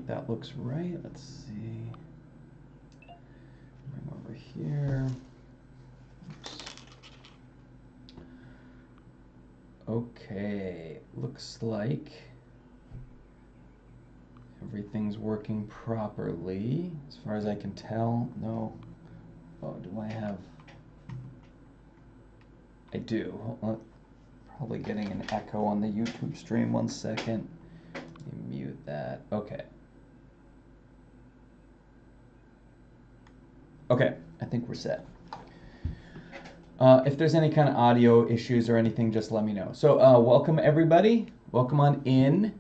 think that looks right. Let's see. Bring over here. Oops. Okay, looks like everything's working properly as far as I can tell. No. Oh, do I have? I do. Probably getting an echo on the YouTube stream. 1 second. Let me mute that. Okay. Okay, I think we're set. If there's any kind of audio issues or anything, just let me know. So welcome everybody. Welcome on in.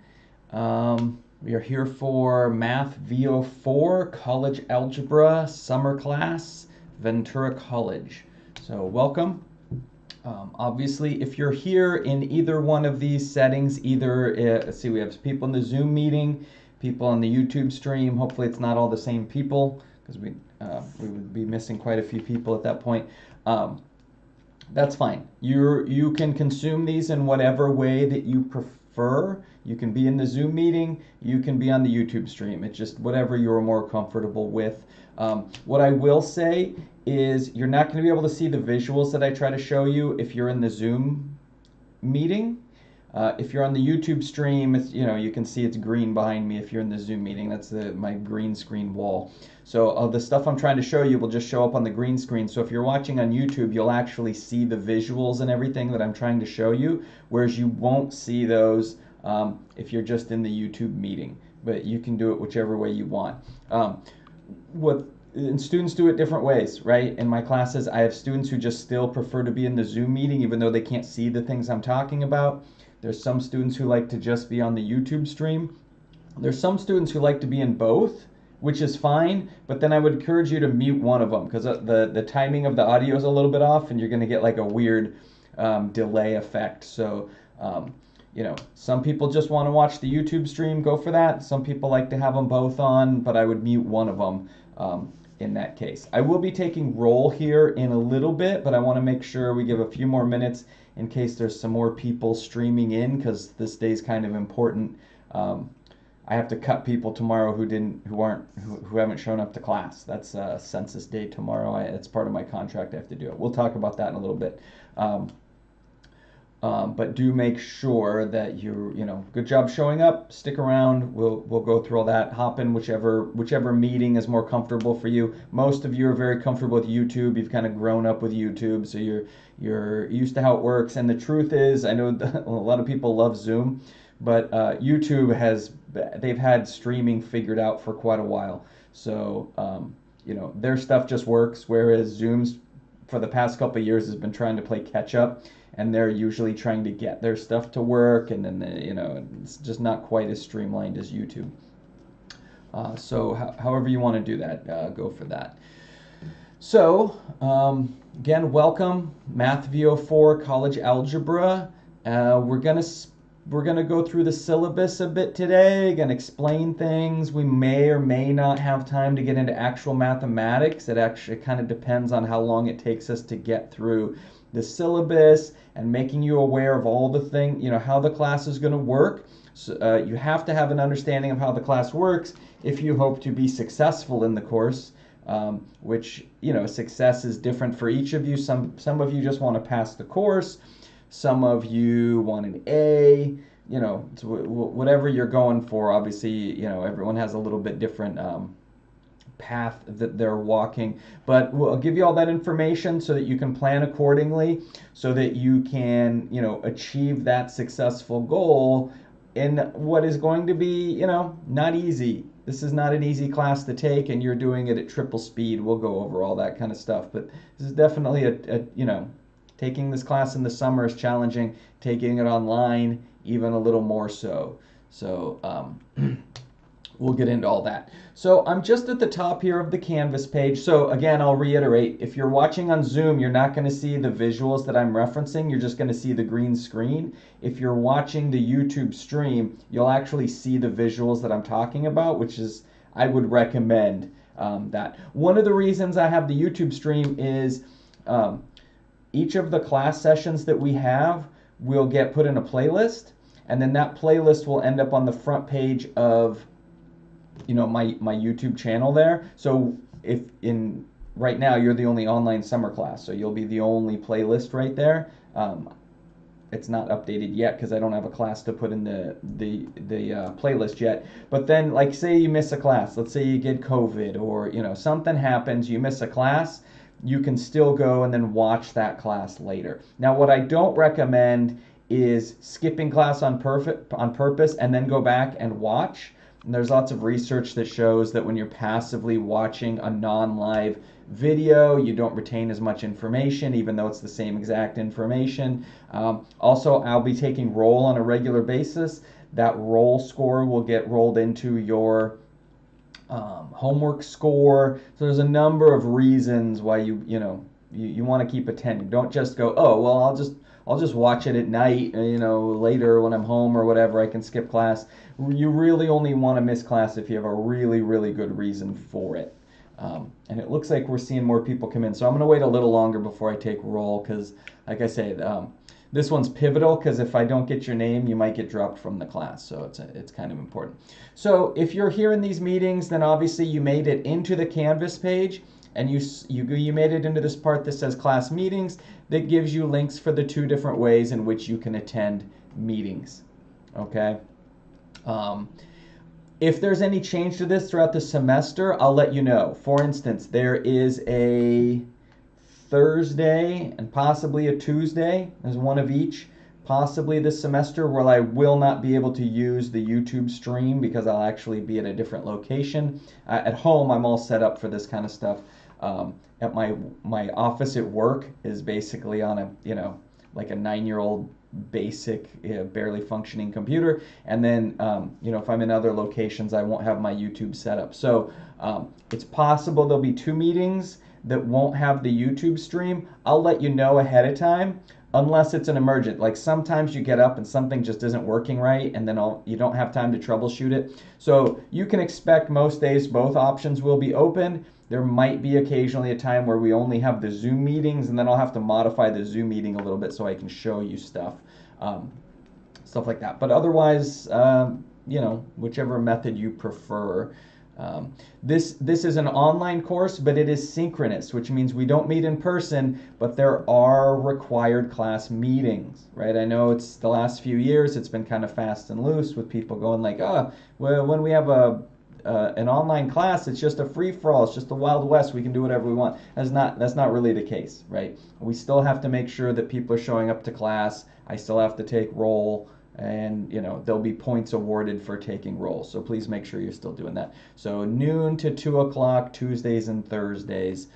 We are here for Math V04 College Algebra Summer Class, Ventura College. So welcome. Obviously, if you're here in either one of these settings, either, let's see, we have people in the Zoom meeting, people on the YouTube stream. Hopefully it's not all the same people, because we would be missing quite a few people at that point. That's fine. You can consume these in whatever way that you prefer. You can be in the Zoom meeting, you can be on the YouTube stream. It's just whatever you're more comfortable with. What I will say is you're not going to be able to see the visuals that I try to show you if you're in the Zoom meeting. If you're on the YouTube stream, it's, you can see it's green behind me if you're in the Zoom meeting. That's my green screen wall. So the stuff I'm trying to show you will just show up on the green screen. So if you're watching on YouTube, you'll actually see the visuals and everything that I'm trying to show you, whereas you won't see those if you're just in the YouTube meeting. But you can do it whichever way you want. And students do it different ways, right? In my classes, I have students who just still prefer to be in the Zoom meeting even though they can't see the things I'm talking about. There's some students who like to just be on the YouTube stream. There's some students who like to be in both, which is fine, but then I would encourage you to mute one of them because the timing of the audio is a little bit off and you're going to get like a weird delay effect. So, some people just want to watch the YouTube stream, go for that. Some people like to have them both on, but I would mute one of them in that case. I will be taking roll here in a little bit, but I want to make sure we give a few more minutes in case there's some more people streaming in, because this day is kind of important. I have to cut people tomorrow who haven't shown up to class. That's census day tomorrow. It's part of my contract. I have to do it. We'll talk about that in a little bit. But do make sure that good job showing up. Stick around. We'll go through all that. Hop in whichever meeting is more comfortable for you. Most of you are very comfortable with YouTube. You've kind of grown up with YouTube, so you're used to how it works. And the truth is, I know a lot of people love Zoom, but YouTube they've had streaming figured out for quite a while. So their stuff just works, whereas Zoom's for the past couple of years has been trying to play catch up. And they're usually trying to get their stuff to work, and then it's just not quite as streamlined as YouTube. So however you want to do that, go for that. So again, welcome, Math V04 College Algebra. We're gonna go through the syllabus a bit today. Gonna explain things. We may or may not have time to get into actual mathematics. It actually kind of depends on how long it takes us to get through the syllabus and making you aware of all the things, how the class is going to work. So, you have to have an understanding of how the class works if you hope to be successful in the course, which, success is different for each of you. Some of you just want to pass the course. Some of you want an A, it's whatever you're going for. Obviously, everyone has a little bit different path that they're walking, but we'll give you all that information so that you can plan accordingly, so that you can achieve that successful goal in what is going to be not easy. This is not an easy class to take, and you're doing it at triple speed. We'll go over all that kind of stuff, but this is definitely taking this class in the summer is challenging. Taking it online even a little more so. We'll get into all that. So I'm just at the top here of the Canvas page. So again, I'll reiterate, if you're watching on Zoom, you're not going to see the visuals that I'm referencing. You're just going to see the green screen. If you're watching the YouTube stream, you'll actually see the visuals that I'm talking about, which is, I would recommend that. One of the reasons I have the YouTube stream is each of the class sessions that we have will get put in a playlist, and then that playlist will end up on the front page of my YouTube channel there. So if in right now you're the only online summer class, so you'll be the only playlist right there. It's not updated yet because I don't have a class to put in the playlist yet. But then, like, say you miss a class. Let's say you get COVID, or something happens, you miss a class. You can still go and then watch that class later. Now, what I don't recommend is skipping class on purpose and then go back and watch. And there's lots of research that shows that when you're passively watching a non-live video, you don't retain as much information, even though it's the same exact information. Also, I'll be taking roll on a regular basis. That roll score will get rolled into your homework score. So there's a number of reasons why you want to keep attending. Don't just go, oh well, I'll just watch it at night, later when I'm home or whatever, I can skip class. You really only want to miss class if you have a really, really good reason for it. And it looks like we're seeing more people come in. So I'm going to wait a little longer before I take roll because, like I said, this one's pivotal because if I don't get your name, you might get dropped from the class. So it's kind of important. So if you're here in these meetings, then obviously you made it into the Canvas page. And you made it into this part that says class meetings that gives you links for the 2 different ways in which you can attend meetings. Okay. If there's any change to this throughout the semester, I'll let you know. For instance, there is a Thursday and possibly a Tuesday, there's one of each, possibly this semester, where I will not be able to use the YouTube stream because I'll actually be at a different location. At home, I'm all set up for this kind of stuff. At my office at work is basically on a like a 9-year-old basic barely functioning computer, and then if I'm in other locations, I won't have my YouTube set up. So it's possible there'll be 2 meetings that won't have the YouTube stream. I'll let you know ahead of time unless it's an emergent. Like sometimes you get up and something just isn't working right, and then you don't have time to troubleshoot it. So you can expect most days both options will be open. There might be occasionally a time where we only have the Zoom meetings, and then I'll have to modify the Zoom meeting a little bit so I can show you stuff like that. But otherwise, whichever method you prefer. This is an online course, but it is synchronous, which means we don't meet in person, but there are required class meetings, right? I know it's the last few years, it's been kind of fast and loose with people going like, well, when we have an online class, it's just a free-for-all, it's just the Wild West, we can do whatever we want. That's not really the case, right? We still have to make sure that people are showing up to class. I still have to take roll, and there'll be points awarded for taking roll. So please make sure you're still doing that. So noon to 2 o'clock, Tuesdays and Thursdays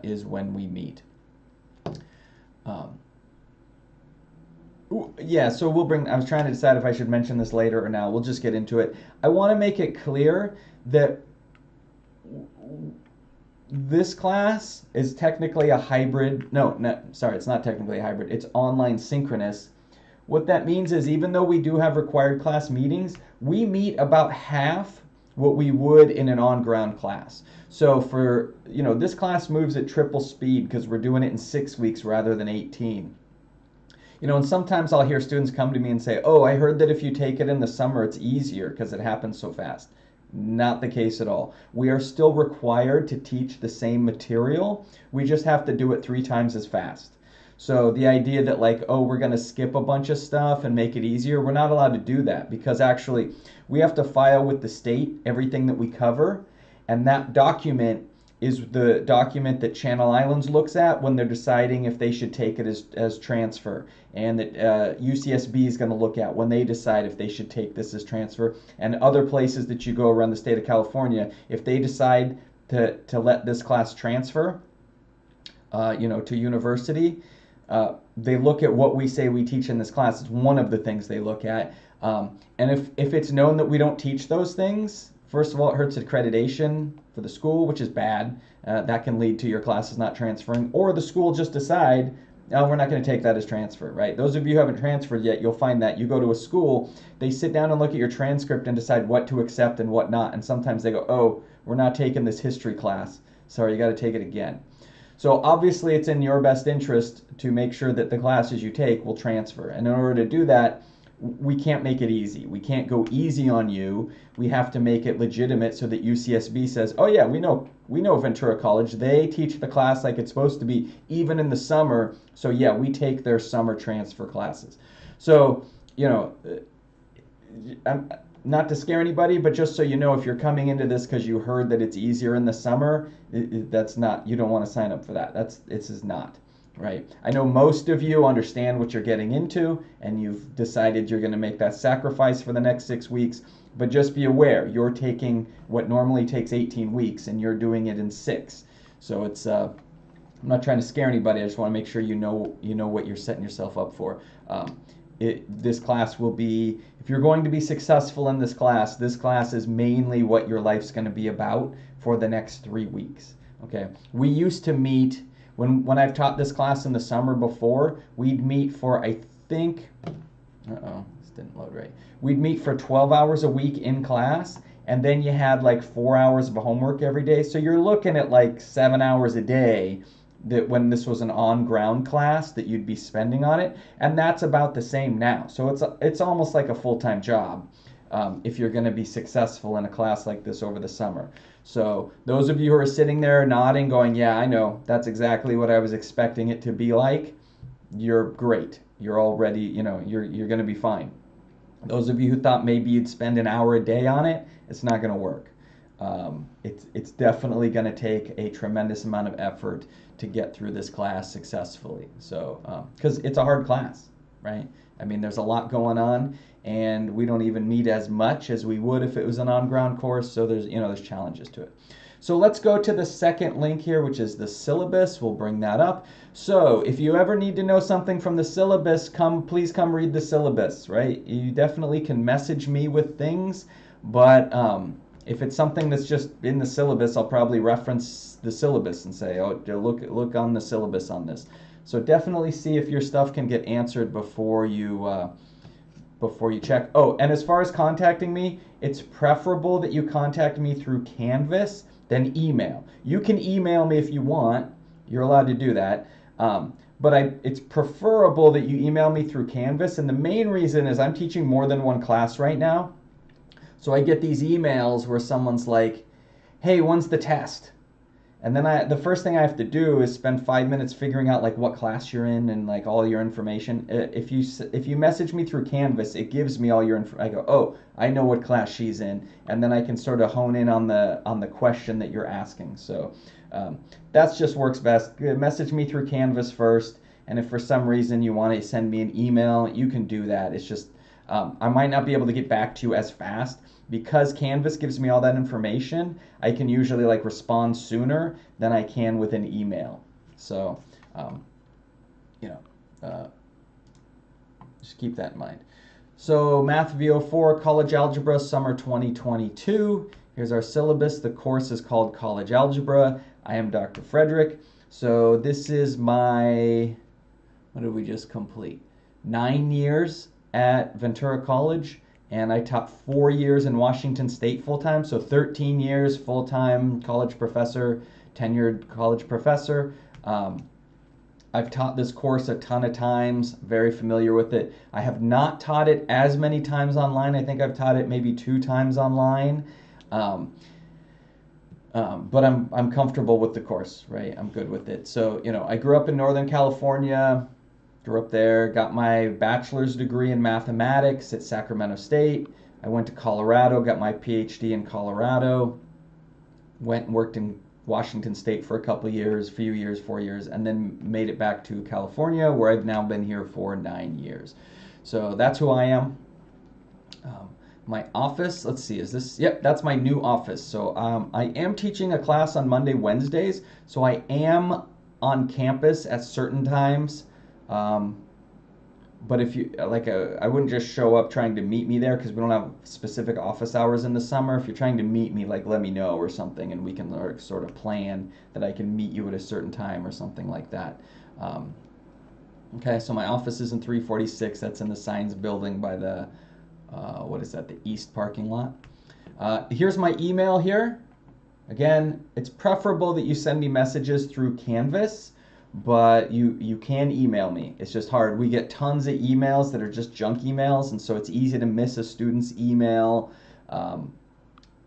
is when we meet. Yeah, so I was trying to decide if I should mention this later or now. We'll just get into it. I want to make it clear that this class is technically a hybrid. No, sorry, it's not technically a hybrid. It's online synchronous. What that means is even though we do have required class meetings, we meet about half what we would in an on-ground class. So for, this class moves at triple speed because we're doing it in 6 weeks rather than 18. And sometimes I'll hear students come to me and say, oh, I heard that if you take it in the summer, it's easier because it happens so fast. Not the case at all. We are still required to teach the same material. We just have to do it 3 times as fast. So the idea that like, oh, we're going to skip a bunch of stuff and make it easier, we're not allowed to do that because actually we have to file with the state everything that we cover, and that document is the document that Channel Islands looks at when they're deciding if they should take it as transfer, and that UCSB is going to look at when they decide if they should take this as transfer, and other places that you go around the state of California, if they decide to let this class transfer, to university, they look at what we say we teach in this class. It's one of the things they look at. And if it's known that we don't teach those things, first of all, it hurts accreditation for the school, which is bad. That can lead to your classes not transferring, or the school just decide, no, we're not going to take that as transfer, right? Those of you who haven't transferred yet, you'll find that you go to a school, they sit down and look at your transcript and decide what to accept and what not. And sometimes they go, oh, we're not taking this history class. Sorry, you got to take it again. So obviously it's in your best interest to make sure that the classes you take will transfer. And in order to do that, we can't make it easy. We can't go easy on you. We have to make it legitimate so that UCSB says, oh yeah, we know Ventura College. They teach the class like it's supposed to be, even in the summer. So yeah, we take their summer transfer classes. So, you know, not to scare anybody, but just so you know, if you're coming into this because you heard that it's easier in the summer, that's not, you don't want to sign up for that. This is not. Right. I know most of you understand what you're getting into, and you've decided you're going to make that sacrifice for the next 6 weeks. But just be aware, you're taking what normally takes 18 weeks, and you're doing it in 6. So it's I'm not trying to scare anybody. I just want to make sure you know what you're setting yourself up for. This class will be, if you're going to be successful in this class is mainly what your life's going to be about for the next 3 weeks. Okay. We used to meet. When I've taught this class in the summer before, we'd meet for, I think, this didn't load right. We'd meet for 12 hours a week in class, and then you had like 4 hours of homework every day. So you're looking at like 7 hours a day that when this was an on-ground class that you'd be spending on it, and that's about the same now. So it's almost like a full-time job if you're going to be successful in a class like this over the summer. So those of you who are sitting there nodding, going, yeah, I know, that's exactly what I was expecting it to be like, you're great. You're already, you're going to be fine. Those of you who thought maybe you'd spend an hour a day on it, it's not going to work. It's definitely going to take a tremendous amount of effort to get through this class successfully. So, because it's a hard class, right? I mean, there's a lot going on, and we don't even meet as much as we would if it was an on-ground course. So there's challenges to it. So let's go to the second link here, which is the syllabus. We'll bring that up. So if you ever need to know something from the syllabus, please come read the syllabus, right? You definitely can message me with things, but if it's something that's just in the syllabus, I'll probably reference the syllabus and say, oh, look on the syllabus on this. So definitely see if your stuff can get answered before you check. Oh, and as far as contacting me, it's preferable that you contact me through Canvas than email. You can email me if you want. You're allowed to do that. But it's preferable that you email me through Canvas. And the main reason is I'm teaching more than one class right now. So I get these emails where someone's like, hey, when's the test? And then the first thing I have to do is spend 5 minutes figuring out like what class you're in and like all your information. If you message me through Canvas, it gives me all your info. I go, oh, I know what class she's in, and then I can sort of hone in on the question that you're asking. So that just works best. Message me through Canvas first, and if for some reason you want to send me an email, you can do that. It's just I might not be able to get back to you as fast. Because Canvas gives me all that information, I can usually like respond sooner than I can with an email. So, just keep that in mind. So, Math V04, College Algebra, Summer 2022. Here's our syllabus. The course is called College Algebra. I am Dr. Frederick. So, this is my, what did we just complete? 9 years at Ventura College. And I taught 4 years in Washington State full-time, so 13 years full-time college professor, tenured college professor. I've taught this course a ton of times, very familiar with it. I have not taught it as many times online. I think I've taught it maybe 2 times online. But I'm comfortable with the course, right? I'm good with it. So, I grew up in Northern California. Grew up there, got my bachelor's degree in mathematics at Sacramento State. I went to Colorado, got my PhD in Colorado. Went and worked in Washington State for a couple years, 4 years, and then made it back to California, where I've now been here for 9 years. So that's who I am. My office, let's see, is this, yep, that's my new office. So I am teaching a class on Monday, Wednesdays, so I am on campus at certain times. But if you, I wouldn't just show up trying to meet me there because we don't have specific office hours in the summer. If you're trying to meet me, let me know or something, and we can sort of plan that I can meet you at a certain time or something like that. Okay, so my office is in 346. That's in the Science Building by the, what is that, the East parking lot. Here's my email here. Again, it's preferable that you send me messages through Canvas. but you can email me. It's just hard. We get tons of emails that are just junk emails, and so it's easy to miss a student's email.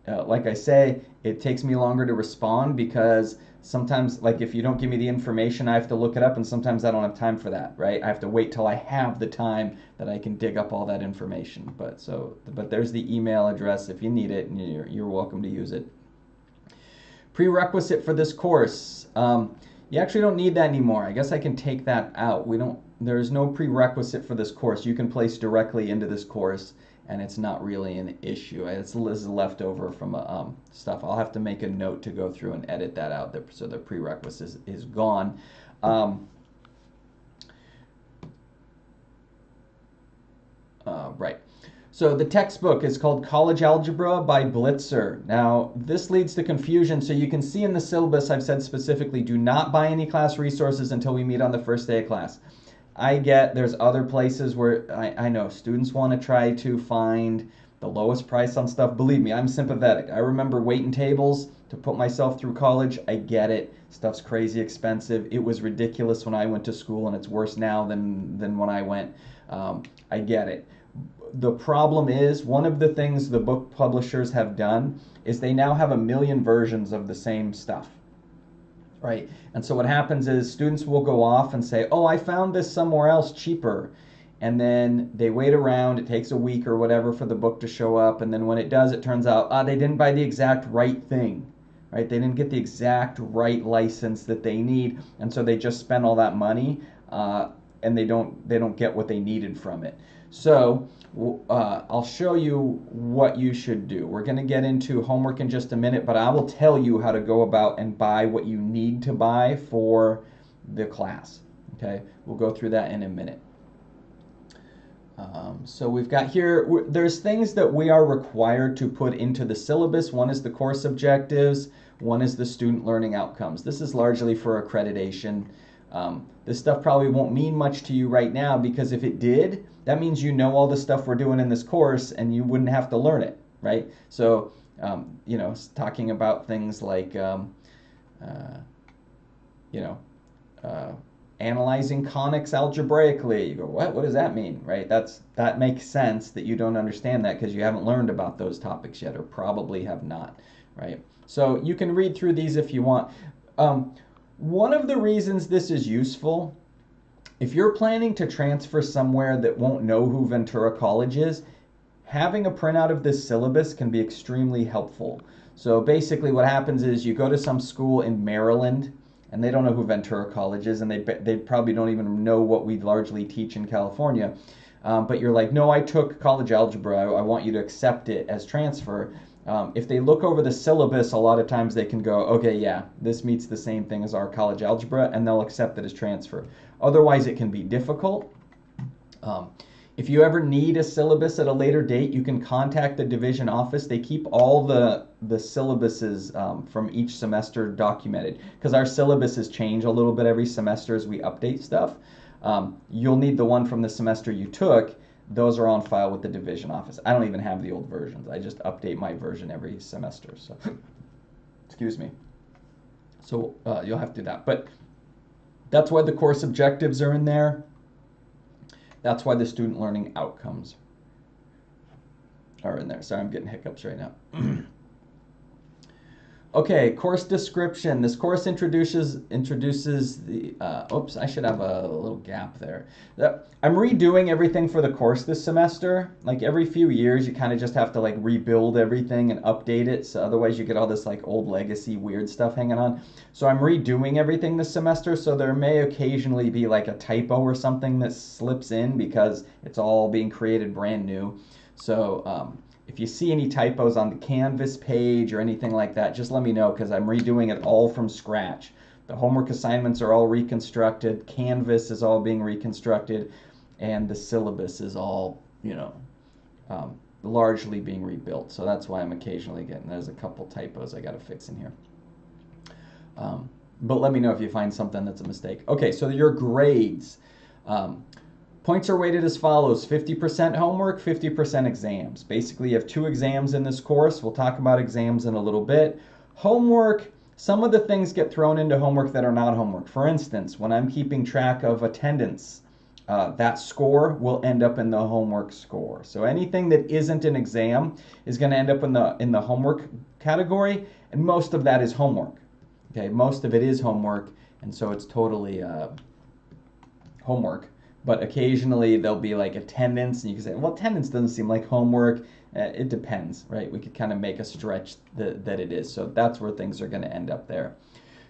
Like I say, it takes me longer to respond because sometimes, like if you don't give me the information, I have to look it up, and sometimes I don't have time for that, right? I have to wait till I have the time that I can dig up all that information. But there's the email address if you need it, and you're welcome to use it. Prerequisite for this course. You actually don't need that anymore. I guess I can take that out. There's no prerequisite for this course. You can place directly into this course, and it's not really an issue. This is leftover from stuff. I'll have to make a note to go through and edit that out so the prerequisite is gone. Right. So the textbook is called College Algebra by Blitzer. Now, this leads to confusion. So you can see in the syllabus, I've said specifically, do not buy any class resources until we meet on the first day of class. I get there's other places where I know students want to try to find the lowest price on stuff. Believe me, I'm sympathetic. I remember waiting tables to put myself through college. I get it. Stuff's crazy expensive. It was ridiculous when I went to school, and it's worse now than when I went. I get it. The problem is, one of the things the book publishers have done is they now have a million versions of the same stuff, right? And so what happens is students will go off and say, oh, I found this somewhere else cheaper. And then they wait around, it takes a week or whatever for the book to show up. And then when it does, it turns out, they didn't buy the exact right thing, right? They didn't get the exact right license that they need. And so they just spent all that money and they don't get what they needed from it. So I'll show you what you should do. We're going to get into homework in just a minute, but I will tell you how to go about and buy what you need to buy for the class. Okay, we'll go through that in a minute. So we've got here, there's things that we are required to put into the syllabus. One is the course objectives, one is the student learning outcomes. This is largely for accreditation. This stuff probably won't mean much to you right now, because if it did, that means you know all the stuff we're doing in this course and you wouldn't have to learn it, right? So, talking about things like, analyzing conics algebraically. You go, what? What does that mean, right? That makes sense that you don't understand that because you haven't learned about those topics yet, or probably have not, right? So you can read through these if you want. One of the reasons this is useful, if you're planning to transfer somewhere that won't know who Ventura College is, having a printout of this syllabus can be extremely helpful. So basically what happens is you go to some school in Maryland, and they don't know who Ventura College is, and they probably don't even know what we largely teach in California. But you're like, no, I took college algebra. I want you to accept it as transfer. If they look over the syllabus, a lot of times they can go, okay, yeah, this meets the same thing as our college algebra, and they'll accept it as transfer. Otherwise, it can be difficult. If you ever need a syllabus at a later date, you can contact the division office. They keep all the syllabuses from each semester documented, because our syllabuses change a little bit every semester as we update stuff. You'll need the one from the semester you took. Those are on file with the division office. I don't even have the old versions. I just update my version every semester. So, excuse me. So you'll have to do that. But that's why the course objectives are in there. That's why the student learning outcomes are in there. Sorry, I'm getting hiccups right now. Okay, course description. This course introduces the, oops, I should have a little gap there. I'm redoing everything for the course this semester. Like every few years, you kind of just have to like rebuild everything and update it. So otherwise you get all this like old legacy weird stuff hanging on. So I'm redoing everything this semester. So there may occasionally be like a typo or something that slips in because it's all being created brand new. So, if you see any typos on the Canvas page or anything like that, just let me know, because I'm redoing it all from scratch. The homework assignments are all reconstructed, Canvas is all being reconstructed, and the syllabus is all, largely being rebuilt. So that's why I'm occasionally there's a couple typos I got to fix in here. But let me know if you find something that's a mistake. Okay, so your grades. Points are weighted as follows: 50% homework, 50% exams. Basically, you have 2 exams in this course. We'll talk about exams in a little bit. Homework Some of the things get thrown into homework that are not homework. For instance, when I'm keeping track of attendance, that score will end up in the homework score. So anything that isn't an exam is going to end up in the homework category, and most of that is homework. Okay, most of it is homework, and so it's totally homework. But occasionally there'll be like attendance, and you can say, well, attendance doesn't seem like homework. It depends, right? We could kind of make a stretch that it is. So that's where things are going to end up there.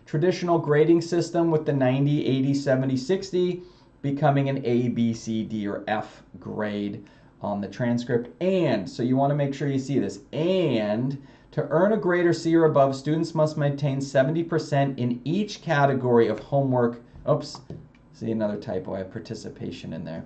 Traditional grading system with the 90, 80, 70, 60 becoming an A, B, C, D, or F grade on the transcript. And, so you want to make sure you see this, and to earn a grade or C or above, students must maintain 70% in each category of homework. Oops, see another typo, I have participation in there.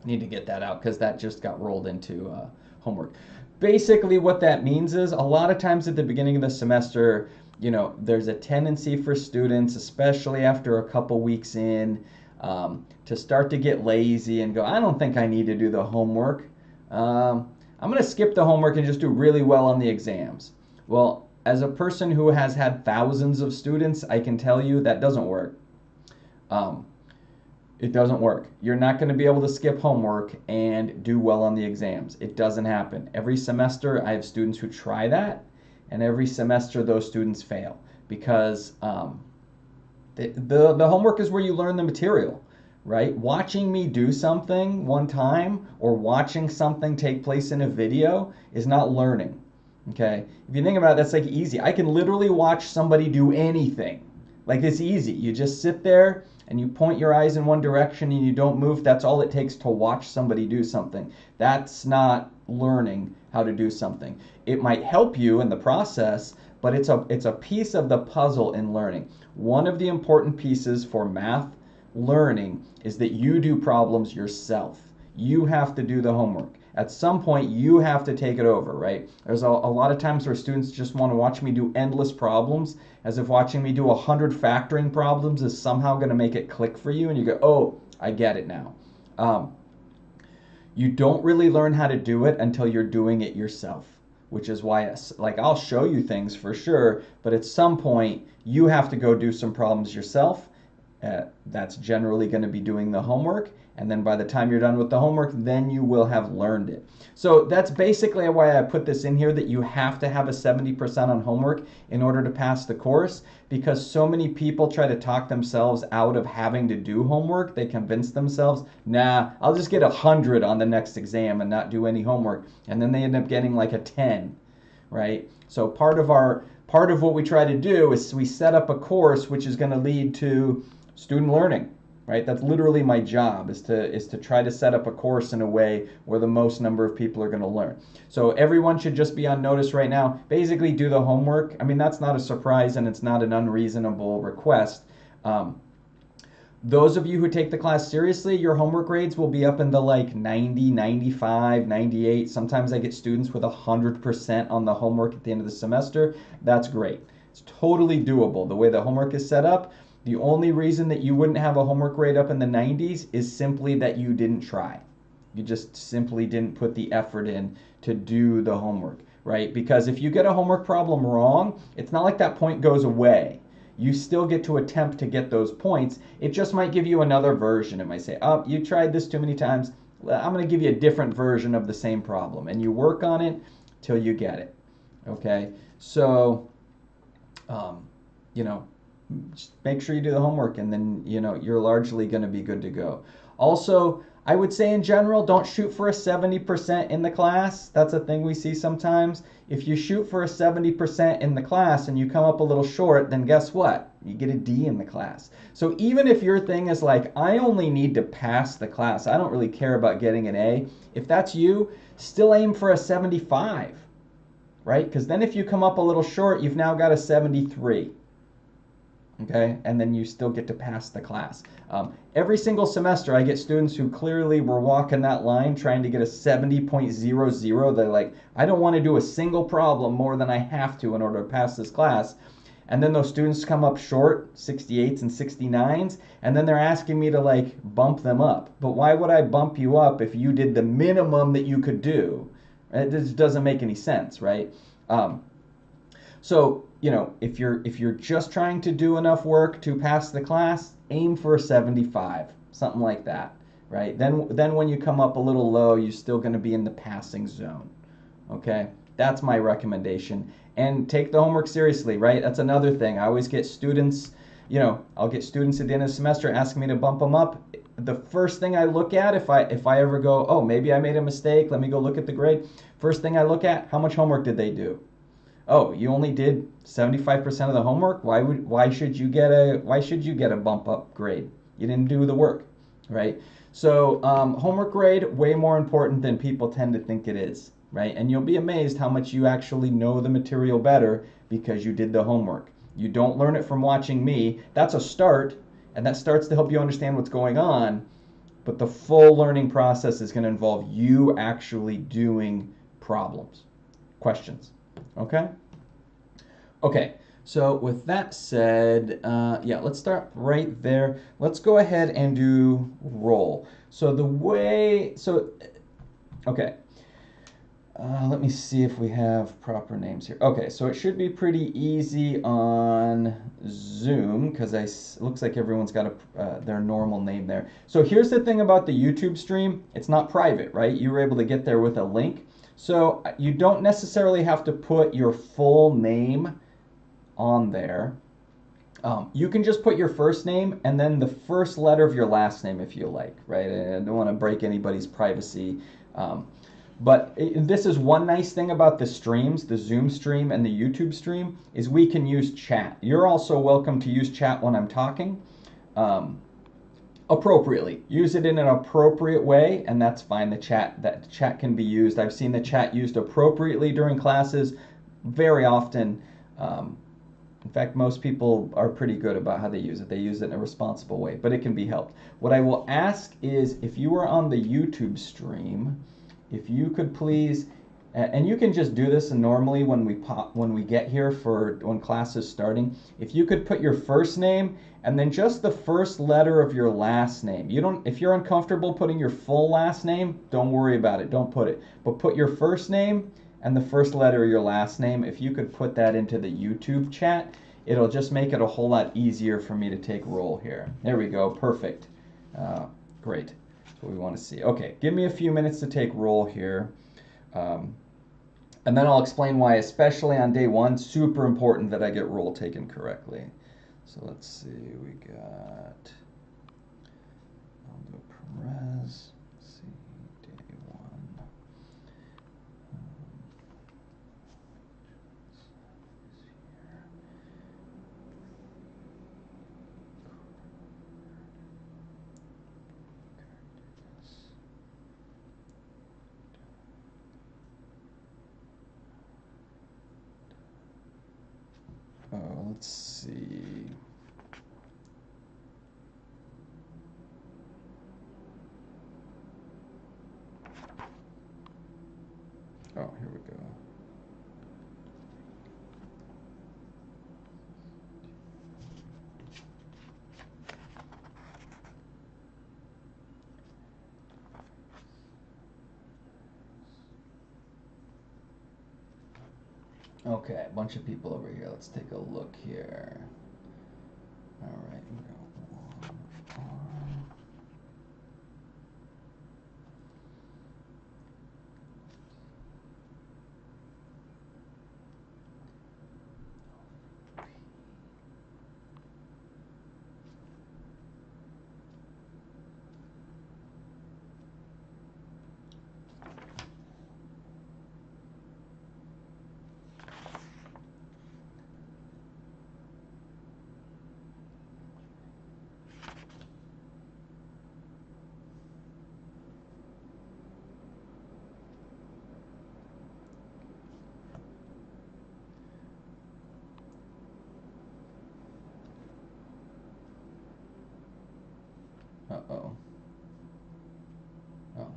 Need to get that out because that just got rolled into homework. Basically what that means is a lot of times at the beginning of the semester, you know, there's a tendency for students, especially after a couple weeks in, to start to get lazy and go, I don't think I need to do the homework. I'm going to skip the homework and just do really well on the exams. Well, as a person who has had thousands of students, I can tell you that doesn't work. It doesn't work. You're not going to be able to skip homework and do well on the exams. It doesn't happen. Every semester I have students who try that, and every semester those students fail because the homework is where you learn the material, right? Watching me do something one time or watching something take place in a video is not learning, okay? If you think about it, that's like easy. I can literally watch somebody do anything. Like, it's easy. You just sit there and you point your eyes in one direction and you don't move. That's all it takes to watch somebody do something. That's not learning how to do something. It might help you in the process, but it's a piece of the puzzle in learning. One of the important pieces for math learning is that you do problems yourself. You have to do the homework. At some point, you have to take it over, right? There's a lot of times where students just want to watch me do endless problems, as if watching me do 100 factoring problems is somehow going to make it click for you, and you go, oh, I get it now. You don't really learn how to do it until you're doing it yourself, which is why, like, I'll show you things for sure, but at some point, you have to go do some problems yourself. That's generally going to be doing the homework, and then by the time you're done with the homework, then you will have learned it. So that's basically why I put this in here, that you have to have a 70% on homework in order to pass the course, because so many people try to talk themselves out of having to do homework. They convince themselves, nah, I'll just get 100 on the next exam and not do any homework, and then they end up getting like a 10, right? So part of what we try to do is we set up a course which is going to lead to student learning, right? That's literally my job, is to try to set up a course in a way where the most number of people are going to learn. So everyone should just be on notice right now. Basically do the homework. I mean, that's not a surprise and it's not an unreasonable request. Those of you who take the class seriously, your homework grades will be up in the like 90, 95, 98. Sometimes I get students with 100% on the homework at the end of the semester. That's great. It's totally doable. The way the homework is set up, the only reason that you wouldn't have a homework grade up in the 90s is simply that you didn't try. You just simply didn't put the effort in to do the homework, right? Because if you get a homework problem wrong, it's not like that point goes away. You still get to attempt to get those points. It just might give you another version. It might say, oh, you tried this too many times. I'm going to give you a different version of the same problem. And you work on it till you get it, okay? So, you know, just make sure you do the homework, and then, you know, you're largely going to be good to go. Also, I would say in general, don't shoot for a 70% in the class. That's a thing we see sometimes. If you shoot for a 70% in the class and you come up a little short, then guess what? You get a D in the class. So even if your thing is like, I only need to pass the class, I don't really care about getting an A, if that's you, still aim for a 75, right? Because then if you come up a little short, you've now got a 73. Okay, and then you still get to pass the class. Every single semester I get students who clearly were walking that line trying to get a 70.00. They're like, I don't want to do a single problem more than I have to in order to pass this class. And then those students come up short, 68s and 69s, and then they're asking me to like bump them up. But why would I bump you up if you did the minimum that you could do? It just doesn't make any sense, right? So you know, if you're just trying to do enough work to pass the class, aim for a 75, something like that, right? Then when you come up a little low, you're still going to be in the passing zone. Okay? That's my recommendation. And take the homework seriously, right? That's another thing. I always get students, you know, I'll get students at the end of the semester asking me to bump them up. The first thing I look at if I ever go, "Oh, maybe I made a mistake, let me go look at the grade." First thing I look at, how much homework did they do? Oh, you only did 75% of the homework? Why should you get a bump up grade? You didn't do the work, right? So homework grade, way more important than people tend to think it is, right? And you'll be amazed how much you actually know the material better because you did the homework. You don't learn it from watching me. That's a start, and that starts to help you understand what's going on. But the full learning process is going to involve you actually doing problems, questions. Okay? Okay, so with that said, yeah, let's start right there. Let's go ahead and do roll. Okay, let me see if we have proper names here. Okay, so it should be pretty easy on Zoom because it looks like everyone's got their normal name there. So here's the thing about the YouTube stream. It's not private, right? You were able to get there with a link. So you don't necessarily have to put your full name on there. You can just put your first name and then the first letter of your last name if you like, right? I don't want to break anybody's privacy. But this is one nice thing about the streams, the Zoom stream and the YouTube stream, is we can use chat. You're also welcome to use chat when I'm talking. Appropriately. Use it in an appropriate way, and that's fine. That chat can be used. I've seen the chat used appropriately during classes very often. In fact, most people are pretty good about how they use it. They use it in a responsible way, but it can be helped. What I will ask is if you are on the YouTube stream, if you could please, and you can just do this normally when we get here when class is starting, if you could put your first name and then just the first letter of your last name. If you're uncomfortable putting your full last name, don't worry about it. Don't put it. But put your first name and the first letter of your last name. If you could put that into the YouTube chat, it'll just make it a whole lot easier for me to take roll here. There we go. Perfect. Great. That's what we want to see. Okay, give me a few minutes to take roll here. And then I'll explain why, especially on day one, super important that I get roll taken correctly. So let's see. We got Aldo Perez. Let's see. Oh, here we go. Okay, a bunch of people over here. Let's take a look here. All right, we got one. Uh-oh. Oh, okay.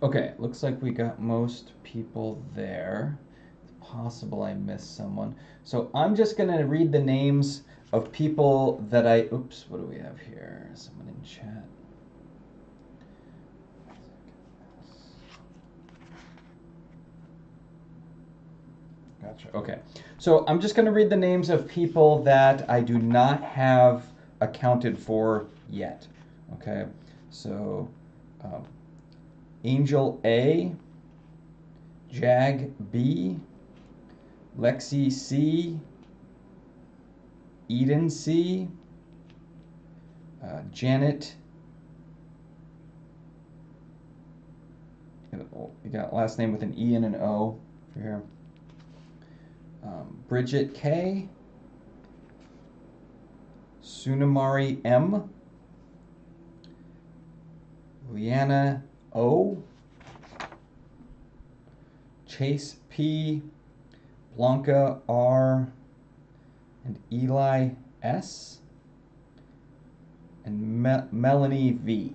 Okay, looks like we got most people there. It's possible I missed someone. So I'm just going to read the names of people that oops, what do we have here? Someone in chat. Gotcha. Okay. So I'm just going to read the names of people that I do not have accounted for yet. Okay. So Angel A, Jag B, Lexi C, Eden C, Janet. You got last name with an E and an O for here. Bridget K, Sunamari M, Leanna O, Chase P, Blanca R, and Eli S, and Melanie V.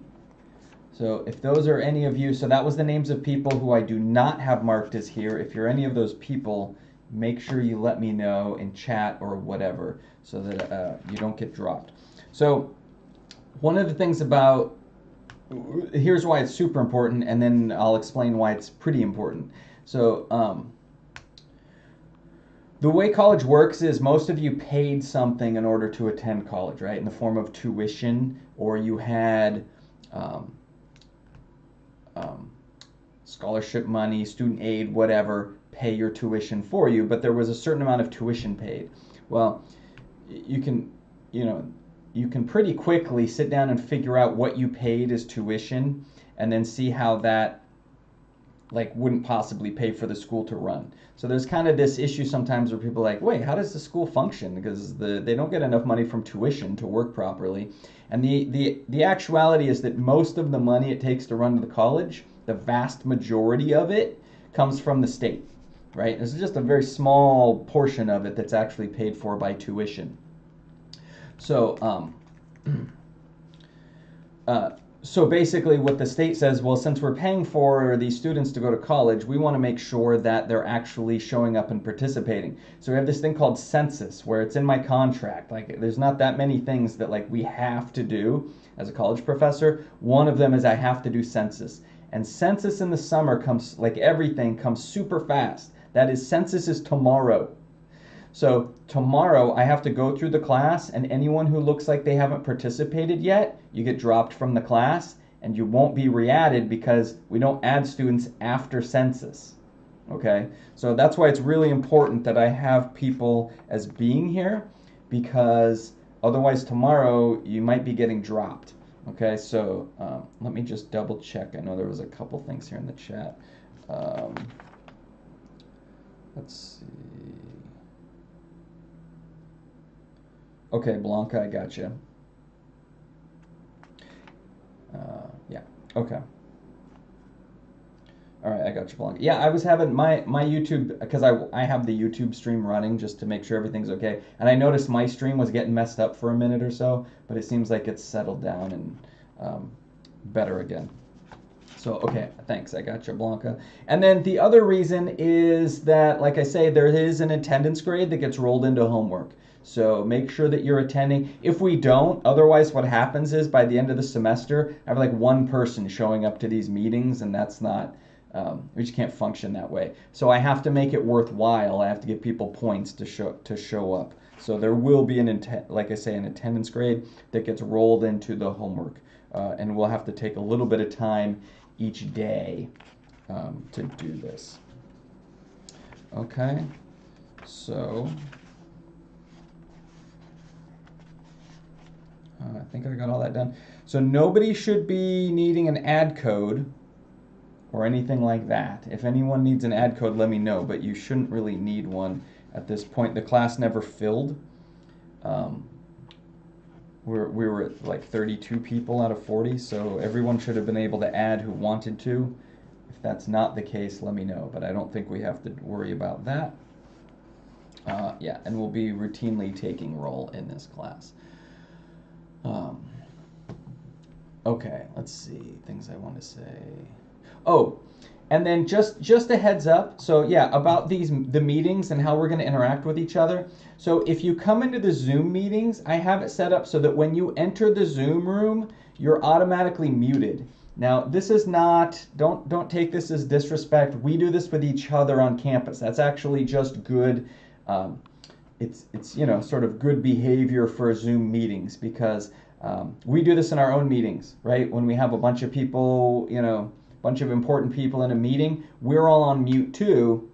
So if those are any of you, so that was the names of people who I do not have marked as here. If you're any of those people, make sure you let me know in chat or whatever so that you don't get dropped. So one of the things about, here's why it's super important, and then I'll explain why it's pretty important. So the way college works is most of you paid something in order to attend college, right? In the form of tuition, or you had scholarship money, student aid, whatever, pay your tuition for you, but there was a certain amount of tuition paid. Well, you can pretty quickly sit down and figure out what you paid as tuition and then see how that wouldn't possibly pay for the school to run. So there's kind of this issue sometimes where people are like, wait, how does the school function? Because they don't get enough money from tuition to work properly. And the actuality is that most of the money it takes to run the college, the vast majority of it, comes from the state, right? There's just a very small portion of it that's actually paid for by tuition. So so basically what the state says, well, since we're paying for these students to go to college, we want to make sure that they're actually showing up and participating. So we have this thing called census, where it's in my contract. There's not that many things that we have to do as a college professor. One of them is I have to do census. And census in the summer comes, like everything, comes super fast. That is, census is tomorrow. So tomorrow I have to go through the class, and anyone who looks like they haven't participated yet, you get dropped from the class, and you won't be re-added because we don't add students after census. Okay? So that's why it's really important that I have people as being here, because otherwise tomorrow you might be getting dropped. Okay, so let me just double check. I know there was a couple things here in the chat. Let's see. Okay, Blanca, I got you. Yeah, okay. All right, I got you, Blanca. Yeah, I was having my YouTube, because I have the YouTube stream running just to make sure everything's okay. And I noticed my stream was getting messed up for a minute or so, but it seems like it's settled down and better again. So, okay, thanks. I got you, Blanca. And then the other reason is that, like I say, there is an attendance grade that gets rolled into homework. So make sure that you're attending. If we don't, otherwise what happens is by the end of the semester, I have like one person showing up to these meetings, and that's not, we just can't function that way. So I have to make it worthwhile. I have to give people points to show up. So there will be like I say, an attendance grade that gets rolled into the homework. And we'll have to take a little bit of time each day to do this. Okay, so I think I got all that done. So nobody should be needing an ad code or anything like that. If anyone needs an ad code, let me know, but you shouldn't really need one at this point. The class never filled. We were at like 32 people out of 40, so everyone should have been able to add who wanted to. If that's not the case, let me know, but I don't think we have to worry about that. Yeah, and we'll be routinely taking roll in this class. Okay, let's see, things I want to say. Oh, and then just a heads up. So yeah, about the meetings and how we're going to interact with each other. So if you come into the Zoom meetings, I have it set up so that when you enter the Zoom room, you're automatically muted. Now, this is not, don't take this as disrespect. We do this with each other on campus. That's actually just good. It's you know, sort of good behavior for Zoom meetings, because we do this in our own meetings, right? When we have a bunch of people, you know, bunch of important people in a meeting, we're all on mute too,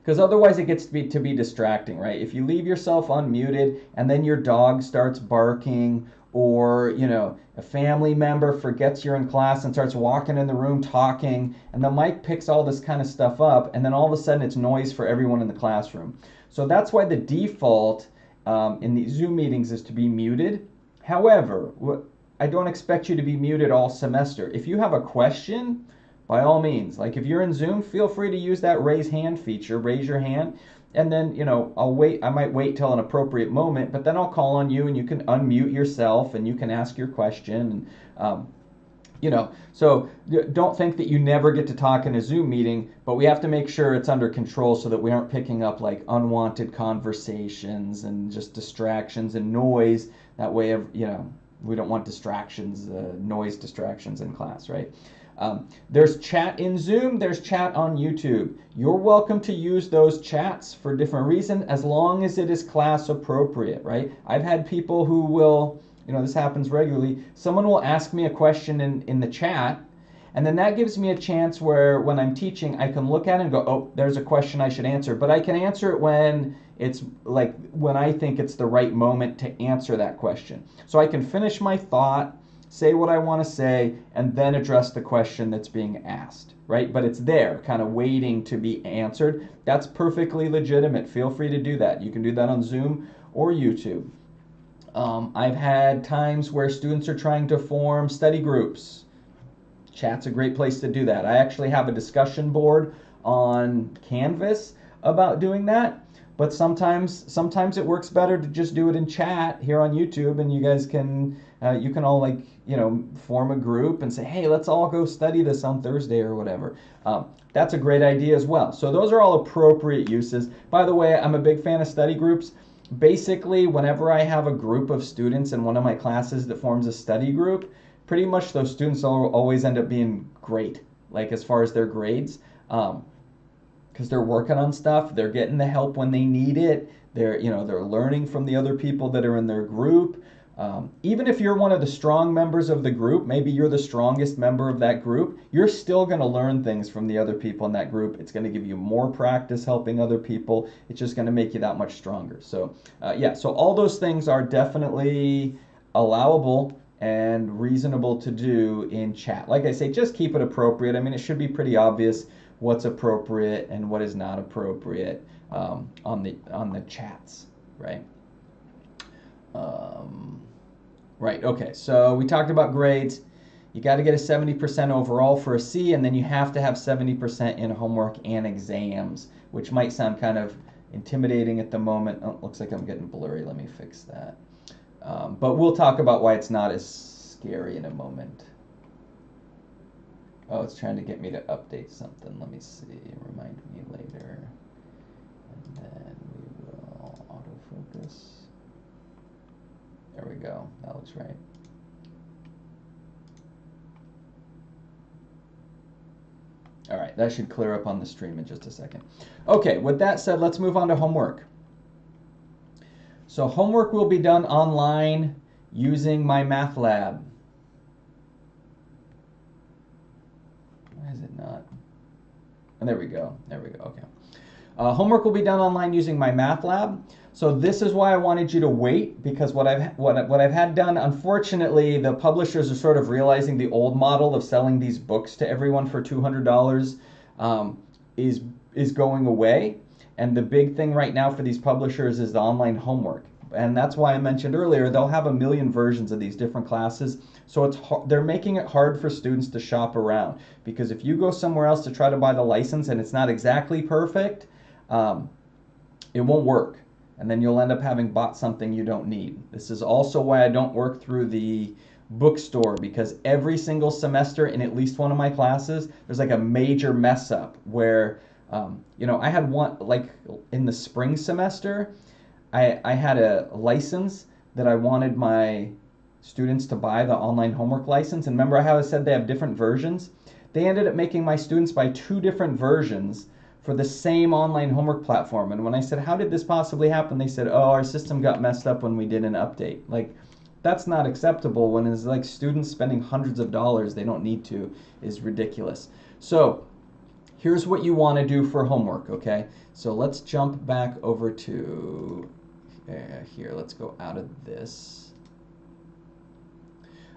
because otherwise it gets to be distracting, right? If you leave yourself unmuted and then your dog starts barking, or you know, a family member forgets you're in class and starts walking in the room talking, and the mic picks all this kind of stuff up, and then all of a sudden it's noise for everyone in the classroom. So that's why the default in the Zoom meetings is to be muted. However, I don't expect you to be muted all semester. If you have a question, by all means, like if you're in Zoom, feel free to use that raise hand feature, raise your hand, and then, you know, I might wait till an appropriate moment, but then I'll call on you and you can unmute yourself and you can ask your question. And, you know, so don't think that you never get to talk in a Zoom meeting, but we have to make sure it's under control so that we aren't picking up like unwanted conversations and just distractions and noise. That way, you know, we don't want distractions, noise distractions in class, right? There's chat in Zoom, there's chat on YouTube. You're welcome to use those chats for different reasons as long as it is class appropriate, right? I've had people who will, you know, this happens regularly. Someone will ask me a question in the chat, and then that gives me a chance where when I'm teaching, I can look at it and go, oh, there's a question I should answer. But I can answer it when it's like, when I think it's the right moment to answer that question. So I can finish my thought, say what I want to say, and then address the question that's being asked, right? But it's there, kind of waiting to be answered. That's perfectly legitimate. Feel free to do that. You can do that on Zoom or YouTube. I've had times where students are trying to form study groups. Chat's a great place to do that. I actually have a discussion board on Canvas about doing that, but sometimes it works better to just do it in chat here on YouTube, and you guys can you can all, like, you know, form a group and say, hey, let's all go study this on Thursday or whatever. That's a great idea as well. So those are all appropriate uses. By the way, I'm a big fan of study groups. Basically, whenever I have a group of students in one of my classes that forms a study group, pretty much those students always end up being great, like as far as their grades, because they're working on stuff, they're getting the help when they need it, they're learning from the other people that are in their group. Even if you're one of the strong members of the group, maybe you're the strongest member of that group, you're still going to learn things from the other people in that group. It's going to give you more practice helping other people. It's just going to make you that much stronger. So yeah, so all those things are definitely allowable and reasonable to do in chat. Like I say, just keep it appropriate. I mean, it should be pretty obvious what's appropriate and what is not appropriate on the chats, right? Right, okay, so we talked about grades. You got to get a 70% overall for a C, and then you have to have 70% in homework and exams, which might sound kind of intimidating at the moment. Oh, looks like I'm getting blurry. Let me fix that. But we'll talk about why it's not as scary in a moment. Oh, it's trying to get me to update something. Let me see. Remind me later. And then we will autofocus. There we go. That looks right. All right, that should clear up on the stream in just a second. Okay, with that said, let's move on to homework. So homework will be done online using my math lab. Why is it not? And there we go. There we go. Okay. Homework will be done online using my math lab. So this is why I wanted you to wait, because what I've had done, unfortunately, the publishers are sort of realizing the old model of selling these books to everyone for $200 is going away. And the big thing right now for these publishers is the online homework. And that's why I mentioned earlier, they'll have a million versions of these different classes. So they're making it hard for students to shop around, because if you go somewhere else to try to buy the license and it's not exactly perfect, it won't work. And then you'll end up having bought something you don't need. This is also why I don't work through the bookstore, because every single semester in at least one of my classes, there's like a major mess up where, I had one, like in the spring semester, I had a license that I wanted my students to buy, the online homework license. And remember how I said they have different versions? They ended up making my students buy two different versions for the same online homework platform. And when I said, how did this possibly happen? They said, oh, our system got messed up when we did an update. Like, that's not acceptable when it's like students spending hundreds of dollars they don't need to, is ridiculous. So here's what you want to do for homework, okay? So let's jump back over to here. Let's go out of this.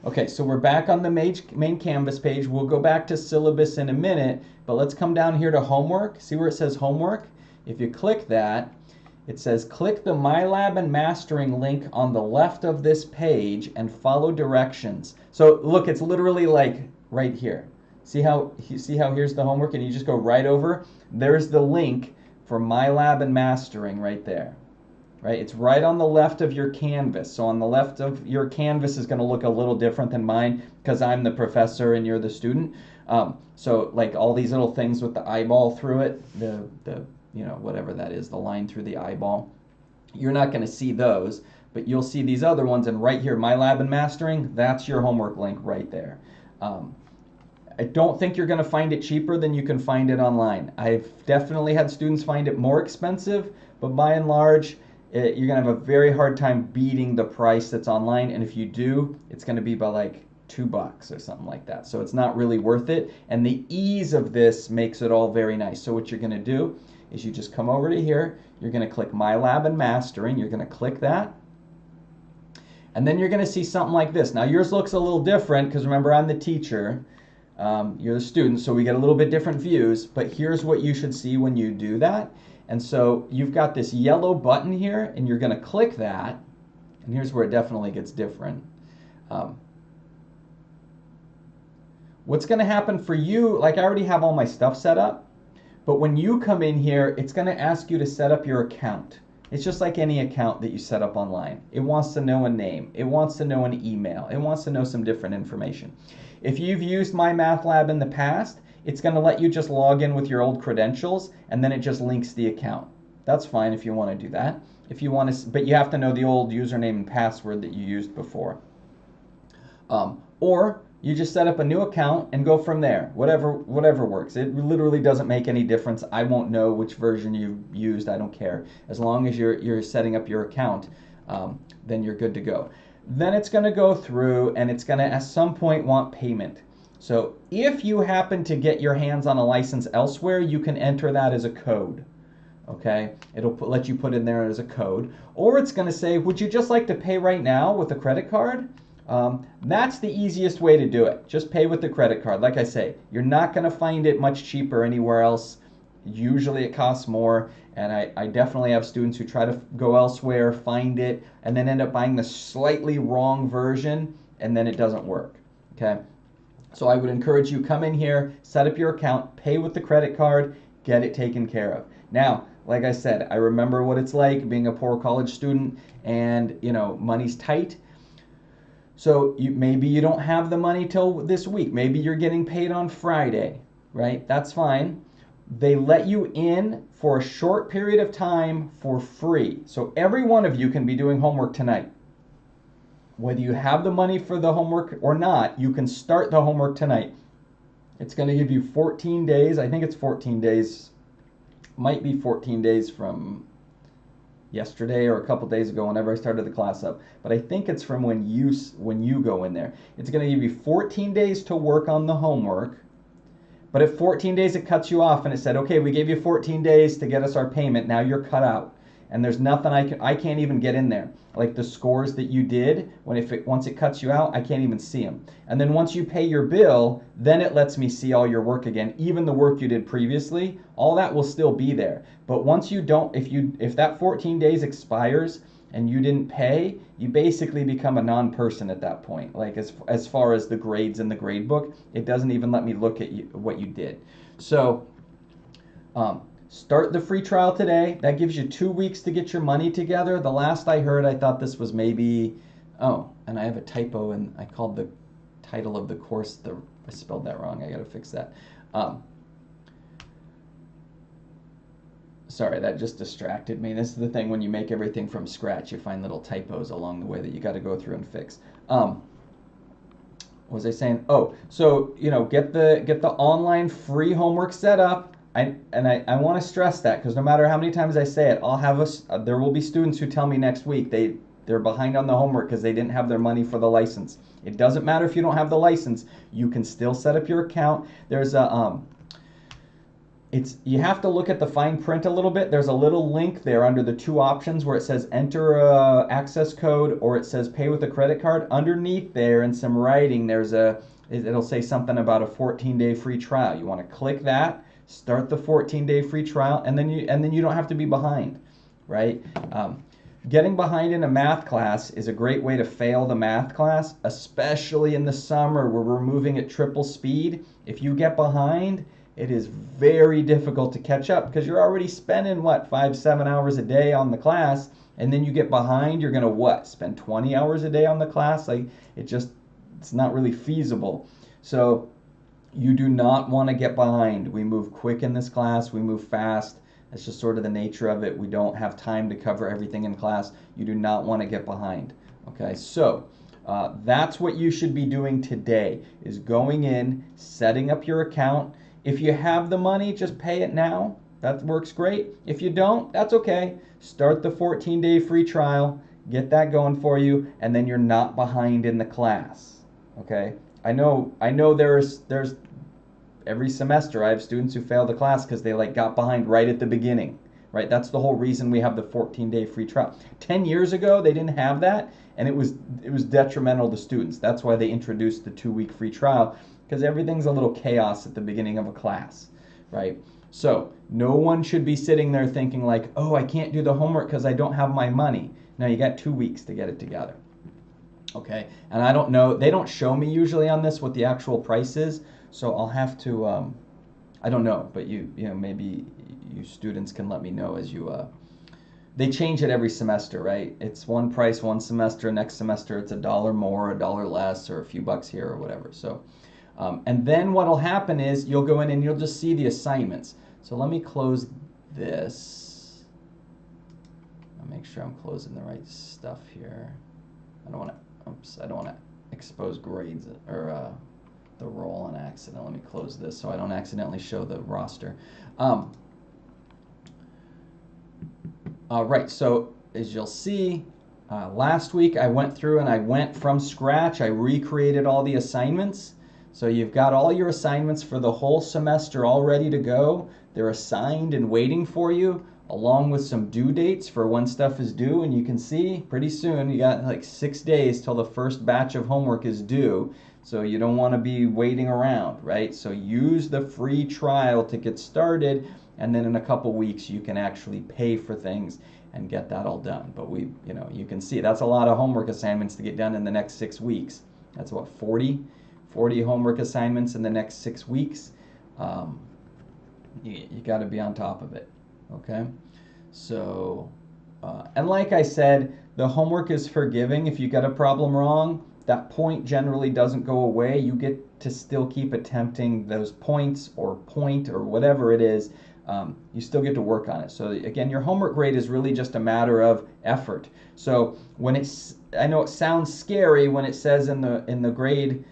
Okay, so we're back on the main Canvas page. We'll go back to syllabus in a minute, but let's come down here to homework. See where it says homework? If you click that, it says click the MyLab and Mastering link on the left of this page and follow directions. So look, it's literally like right here. See how here's the homework and you just go right over? There's the link for MyLab and Mastering right there. Right? It's right on the left of your canvas. So on the left of your canvas is going to look a little different than mine because I'm the professor and you're the student. So like all these little things with the eyeball through it, the whatever that is, the line through the eyeball, you're not going to see those, but you'll see these other ones. And right here, MyLab and Mastering, that's your homework link right there. I don't think you're going to find it cheaper than you can find it online. I've definitely had students find it more expensive, but by and large, you're going to have a very hard time beating the price that's online. And if you do, it's going to be by like $2 or something like that. So it's not really worth it. And the ease of this makes it all very nice. So what you're going to do is you just come over to here. You're going to click MyLab and Mastering. You're going to click that. And then you're going to see something like this. Now yours looks a little different because remember I'm the teacher. You're the student, so we get a little bit different views. But here's what you should see when you do that. And so you've got this yellow button here, and you're going to click that. And here's where it definitely gets different. What's going to happen for you, like I already have all my stuff set up, but when you come in here, it's going to ask you to set up your account. It's just like any account that you set up online. It wants to know a name. It wants to know an email. It wants to know some different information. If you've used MyMathLab in the past, it's going to let you just log in with your old credentials, and then it just links the account. That's fine if you want to do that. If you want to, but you have to know the old username and password that you used before. Or you just set up a new account and go from there. Whatever works. It literally doesn't make any difference. I won't know which version you've used. I don't care. As long as you're setting up your account, then you're good to go. Then it's going to go through, and it's going to at some point want payment. So if you happen to get your hands on a license elsewhere, you can enter that as a code. Okay, it'll let you put in there as a code. Or it's going to say, would you just like to pay right now with a credit card? That's the easiest way to do it. Just pay with the credit card. Like I say, you're not going to find it much cheaper anywhere else. Usually it costs more. And I definitely have students who try to go elsewhere, find it, and then end up buying the slightly wrong version, and then it doesn't work. Okay. So I would encourage you, come in here, set up your account, pay with the credit card, get it taken care of. Now, like I said, I remember what it's like being a poor college student and, money's tight. So maybe you don't have the money till this week. Maybe you're getting paid on Friday, right? That's fine. They let you in for a short period of time for free. So every one of you can be doing homework tonight. Whether you have the money for the homework or not, you can start the homework tonight. It's going to give you 14 days. I think it's 14 days. Might be 14 days from yesterday or a couple days ago whenever I started the class up. But I think it's from when you go in there. It's going to give you 14 days to work on the homework. But at 14 days, it cuts you off and it said, okay, we gave you 14 days to get us our payment. Now you're cut out. And there's nothing I can't even get in there. Like the scores that you did, once it cuts you out, I can't even see them. And then once you pay your bill, then it lets me see all your work again. Even the work you did previously, all that will still be there. But once you don't, if that 14 days expires and you didn't pay, you basically become a non-person at that point. Like as far as the grades in the grade book, it doesn't even let me look at what you did. So start the free trial today. That gives you 2 weeks to get your money together. The last I heard, I thought this was maybe Oh, and I have a typo, and I called the title of the course, I spelled that wrong. I got to fix that. Um, Sorry, that just distracted me. This is the thing when you make everything from scratch, you find little typos along the way that you got to go through and fix. What was I saying? Oh, so get the online free homework set up. I want to stress that because no matter how many times I say it, there will be students who tell me next week they're behind on the homework because they didn't have their money for the license. It doesn't matter if you don't have the license. You can still set up your account. There's a you have to look at the fine print a little bit. There's a little link there under the two options where it says enter a access code or it says pay with a credit card. Underneath there in some writing, it'll say something about a 14-day free trial. You want to click that, start the 14-day free trial, and then you don't have to be behind, right? Getting behind in a math class is a great way to fail the math class, especially in the summer where we're moving at triple speed. If you get behind, it is very difficult to catch up because you're already spending 5-7 hours a day on the class, and then you get behind, you're gonna spend 20 hours a day on the class. It's not really feasible. So you do not want to get behind. We move quick in this class, we move fast. That's just sort of the nature of it. We don't have time to cover everything in class. You do not want to get behind. Okay, so that's what you should be doing today, is going in, setting up your account. If you have the money, just pay it now. That works great. If you don't, that's okay. Start the 14-day free trial, get that going for you, and then you're not behind in the class. Okay? I know there's every semester I have students who fail the class because they got behind right at the beginning. Right? That's the whole reason we have the 14-day free trial. 10 years ago, they didn't have that, and it was detrimental to students. That's why they introduced the 2-week free trial, because everything's a little chaos at the beginning of a class, right? So no one should be sitting there thinking oh, I can't do the homework because I don't have my money. Now you got 2 weeks to get it together, okay? And I don't know, they don't show me usually on this what the actual price is, so I'll have to, I don't know, but maybe you students can let me know as they change it every semester, right? It's one price one semester, next semester it's $1 more, $1 less, or a few bucks here or whatever, so. And then what will happen is you'll go in and you'll just see the assignments. So let me close this. I'll make sure I'm closing the right stuff here. I don't want to expose grades or the roll on accident. Let me close this so I don't accidentally show the roster. Right, so as you'll see, last week I went through and I went from scratch. I recreated all the assignments. So you've got all your assignments for the whole semester all ready to go. They're assigned and waiting for you, along with some due dates for when stuff is due. And you can see pretty soon you got 6 days till the first batch of homework is due. So you don't want to be waiting around, right? So use the free trial to get started, and then in a couple weeks you can actually pay for things and get that all done. But you can see that's a lot of homework assignments to get done in the next 6 weeks. That's what, 40 homework assignments in the next 6 weeks. You got to be on top of it, okay? So, and like I said, the homework is forgiving. If you get a problem wrong, that point generally doesn't go away. You get to still keep attempting those points or point or whatever it is. You still get to work on it. So again, your homework grade is really just a matter of effort. So I know it sounds scary when it says in the grade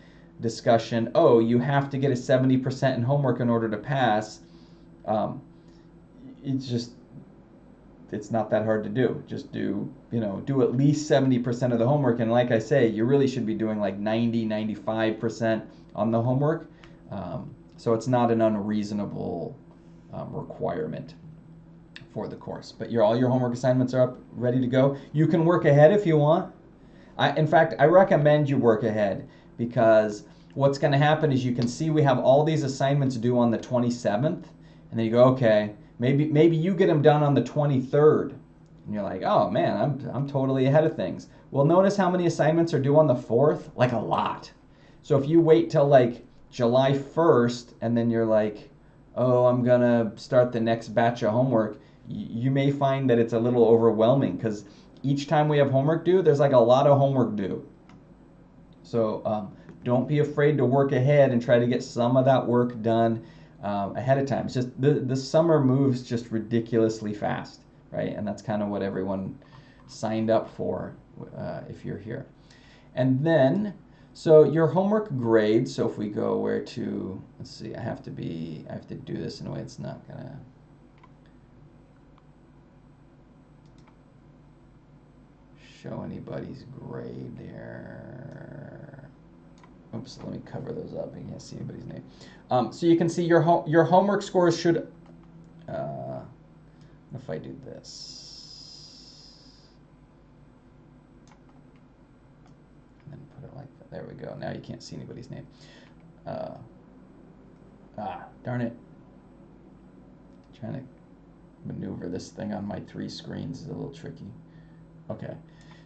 discussion, oh, you have to get a 70% in homework in order to pass. It's not that hard to do. Just do at least 70% of the homework, and like I say, you really should be doing 95% on the homework. So it's not an unreasonable requirement for the course. But all your homework assignments are up, ready to go. You can work ahead if you want. In fact, I recommend you work ahead, because what's going to happen is you can see we have all these assignments due on the 27th, and then you go, okay, maybe you get them done on the 23rd, and you're like, oh man, I'm totally ahead of things. Well, notice how many assignments are due on the 4th? A lot. So if you wait till July 1st, and then you're like, oh, I'm gonna start the next batch of homework, you may find that it's a little overwhelming, because each time we have homework due, there's like a lot of homework due. So don't be afraid to work ahead and try to get some of that work done ahead of time. It's just the summer moves just ridiculously fast, right? And that's kind of what everyone signed up for if you're here. And then, so your homework grade, so if we go where to, let's see, I have to do this in a way it's not gonna, show anybody's grade there. Oops, let me cover those up. You can't see anybody's name. So you can see your homework scores should, if I do this, and then put it like that. There we go. Now you can't see anybody's name. Darn it. Trying to maneuver this thing on my 3 screens is a little tricky. Okay.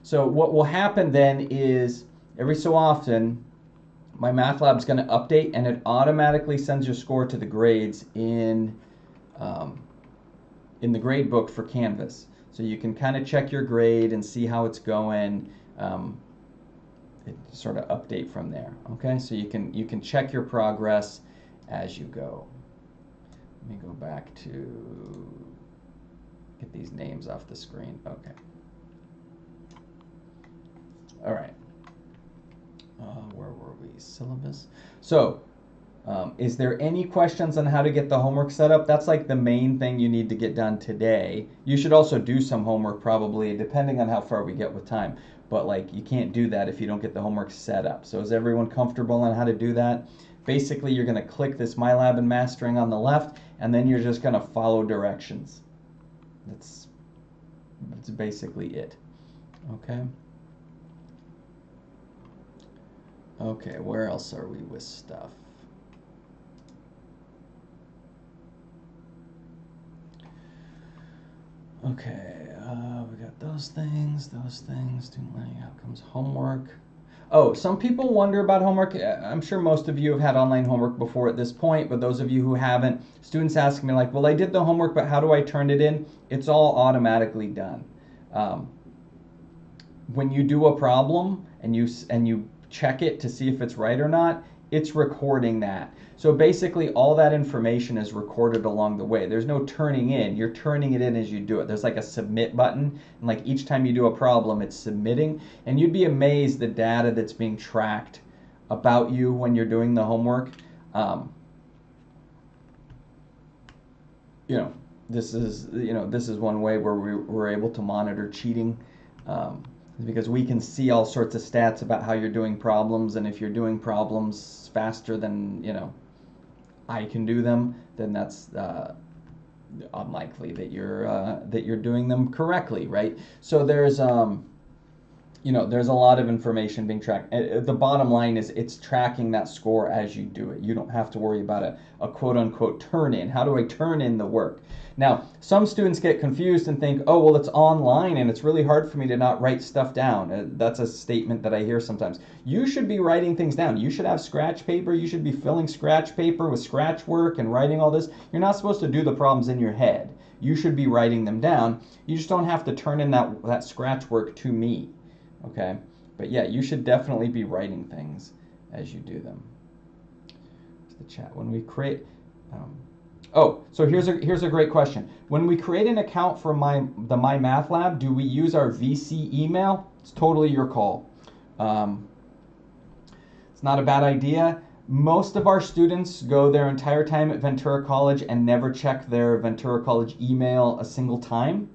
So what will happen then is every so often my math lab is going to update and it automatically sends your score to the grades in the grade book for Canvas. So you can kind of check your grade and see how it's going. It sort of update from there. Okay, so you can check your progress as you go. Let me go back to get these names off the screen. Okay. All right. Where were we? Syllabus. So, is there any questions on how to get the homework set up? That's like the main thing you need to get done today. You should also do some homework probably, depending on how far we get with time. But like, you can't do that if you don't get the homework set up. So is everyone comfortable on how to do that? Basically, you're going to click this My Lab and Mastering on the left, and then you're just going to follow directions. That's basically it. Okay. Okay, where else are we with stuff? Okay, we got those things, student learning outcomes, homework. Oh, some people wonder about homework. I'm sure most of you have had online homework before at this point, but those of you who haven't, students ask me like, well, I did the homework, but how do I turn it in? It's all automatically done. When you do a problem and you check it to see if it's right or not, it's recording that. So basically all that information is recorded along the way. There's no turning in. You're turning it in as you do it. There's like a submit button, and like each time you do a problem, it's submitting. And you'd be amazed the data that's being tracked about you when you're doing the homework. This is one way where we're able to monitor cheating. Because we can see all sorts of stats about how you're doing problems, and if you're doing problems faster than I can do them, then that's unlikely that you're doing them correctly, right? So there's there's a lot of information being tracked. The bottom line is it's tracking that score as you do it. You don't have to worry about a quote-unquote turn-in. How do I turn in the work? Now, some students get confused and think, oh, well, it's online and it's really hard for me to not write stuff down. That's a statement that I hear sometimes. You should be writing things down. You should have scratch paper. You should be filling scratch paper with scratch work and writing all this. You're not supposed to do the problems in your head. You should be writing them down. You just don't have to turn in that scratch work to me. Okay, but yeah, you should definitely be writing things as you do them. The chat when we create. So here's a great question. When we create an account for the My Math Lab, do we use our VC email? It's totally your call. It's not a bad idea. Most of our students go their entire time at Ventura College and never check their Ventura College email a single time.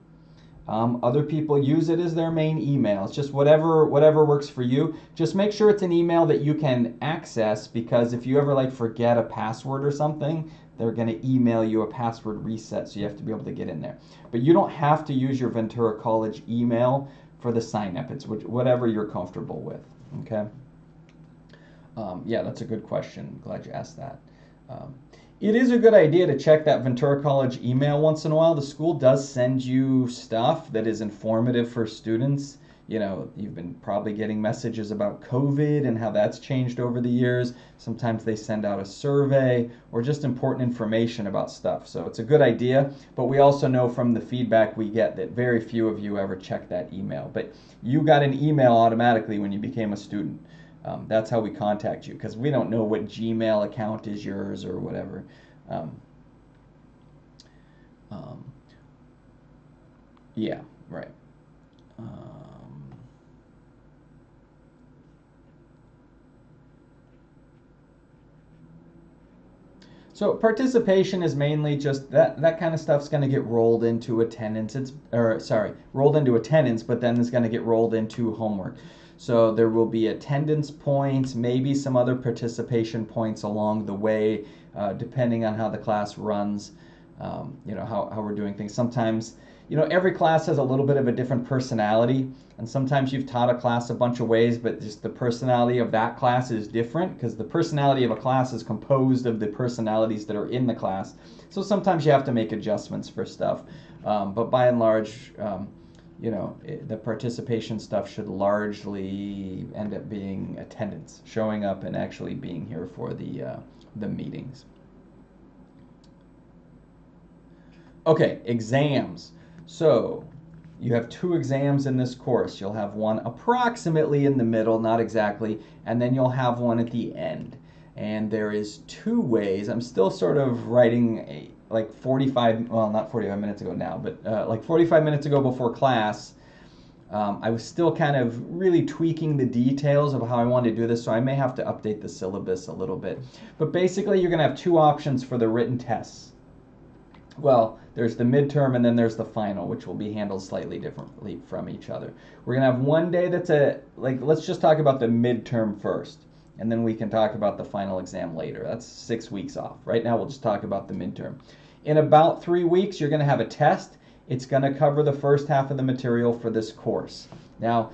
Other people use it as their main email. It's just whatever works for you. Just make sure it's an email that you can access, because if you ever forget a password or something, they're going to email you a password reset, so you have to be able to get in there. But you don't have to use your Ventura College email for the sign up. It's whatever you're comfortable with. Okay. Yeah, that's a good question. Glad you asked that. It is a good idea to check that Ventura College email once in a while. The school does send you stuff that is informative for students. You know, you've been probably getting messages about COVID and how that's changed over the years. Sometimes they send out a survey or just important information about stuff. So it's a good idea, but we also know from the feedback we get that very few of you ever check that email. But you got an email automatically when you became a student. That's how we contact you, because we don't know what Gmail account is yours or whatever. Yeah, right. So participation is mainly just that kind of stuff's going to get rolled into attendance. Rolled into attendance, but then it's going to get rolled into homework. So there will be attendance points, maybe some other participation points along the way, depending on how the class runs, how we're doing things. Sometimes, every class has a little bit of a different personality, and sometimes you've taught a class a bunch of ways, but just the personality of that class is different, because the personality of a class is composed of the personalities that are in the class. So sometimes you have to make adjustments for stuff, but by and large, the participation stuff should largely end up being attendance, showing up and actually being here for the meetings. Okay, exams. So you have 2 exams in this course. You'll have one approximately in the middle, not exactly, and then you'll have one at the end. And there is 2 ways. I'm still sort of writing not 45 minutes ago now, but like 45 minutes ago before class, I was still kind of really tweaking the details of how I want to do this, so I may have to update the syllabus a little bit. But basically, you're going to have 2 options for the written tests. Well, there's the midterm and then there's the final, which will be handled slightly differently from each other. We're going to have one day that's let's just talk about the midterm first, and then we can talk about the final exam later. That's 6 weeks off. Right now, we'll just talk about the midterm. In about 3 weeks, you're going to have a test. It's going to cover the first half of the material for this course. Now,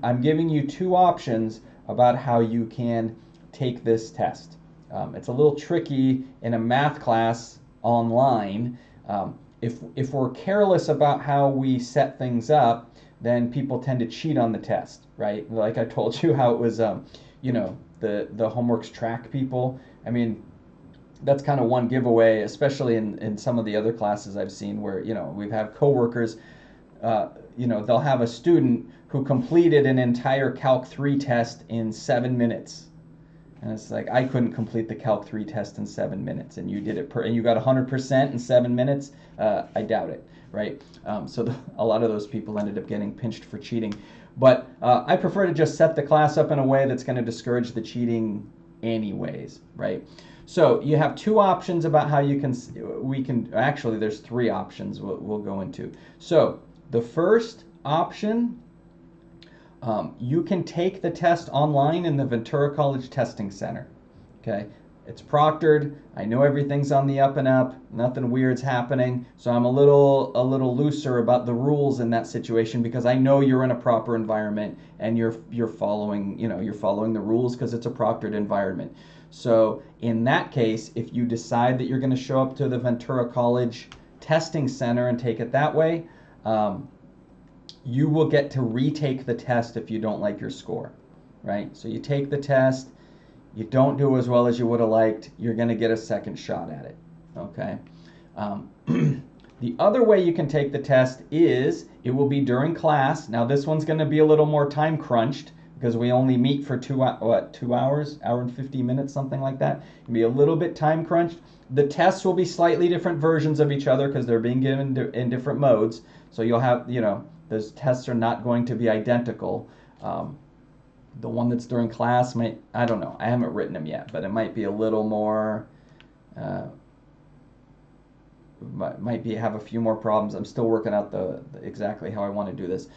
I'm giving you 2 options about how you can take this test. It's a little tricky in a math class online. If we're careless about how we set things up, then people tend to cheat on the test, right? Like I told you how it was, the homeworks track people. I mean, that's kind of one giveaway, especially in some of the other classes I've seen where, we've had coworkers, they'll have a student who completed an entire Calc 3 test in 7 minutes. And it's like, I couldn't complete the Calc 3 test in 7 minutes, and you did it and you got 100% in 7 minutes. I doubt it, right? So a lot of those people ended up getting pinched for cheating. But I prefer to just set the class up in a way that's going to discourage the cheating anyways, right? So you have 2 options about how actually there's 3 options we'll go into. So the first option, you can take the test online in the Ventura College Testing Center. Okay, it's proctored. I know everything's on the up and up. Nothing weird's happening. So I'm a little looser about the rules in that situation, because I know you're in a proper environment and you're following the rules because it's a proctored environment. So in that case, if you decide that you're going to show up to the Ventura College Testing Center and take it that way, you will get to retake the test if you don't like your score, right? So you take the test, you don't do as well as you would have liked, you're going to get a second shot at it, okay? The other way you can take the test is it will be during class. Now this one's going to be a little more time crunched because we only meet for 2 hours, hour and 50 minutes, something like that. It'll be a little bit time crunched. The tests will be slightly different versions of each other because they're being given in different modes. So you'll have, those tests are not going to be identical. The one that's during class I don't know, I haven't written them yet, but it might be a little more, have a few more problems. I'm still working out exactly how I want to do this.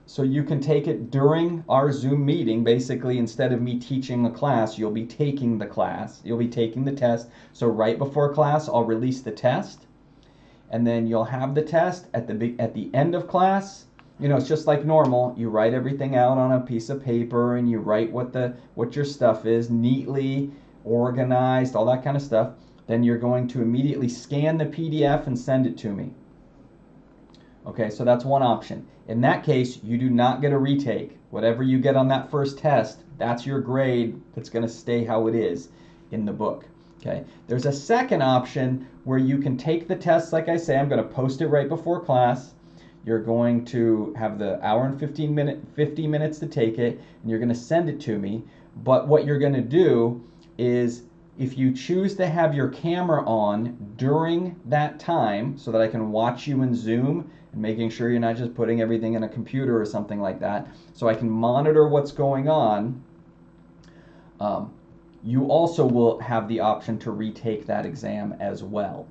So you can take it during our Zoom meeting. Basically, instead of me teaching a class, you'll be taking the class. You'll be taking the test. So right before class, I'll release the test. And then you'll have the test at the end of class. It's just like normal. You write everything out on a piece of paper, and you write what your stuff is, neatly organized, all that kind of stuff. Then you're going to immediately scan the PDF and send it to me. Okay, so that's one option. In that case, you do not get a retake. Whatever you get on that first test, that's your grade that's going to stay how it is in the book. Okay, there's a second option where you can take the test, like I say, I'm going to post it right before class. You're going to have the hour and 50 minutes to take it, and you're going to send it to me. But what you're going to do is, if you choose to have your camera on during that time so that I can watch you in Zoom, and making sure you're not just putting everything in a computer or something like that, so I can monitor what's going on, you also will have the option to retake that exam as well.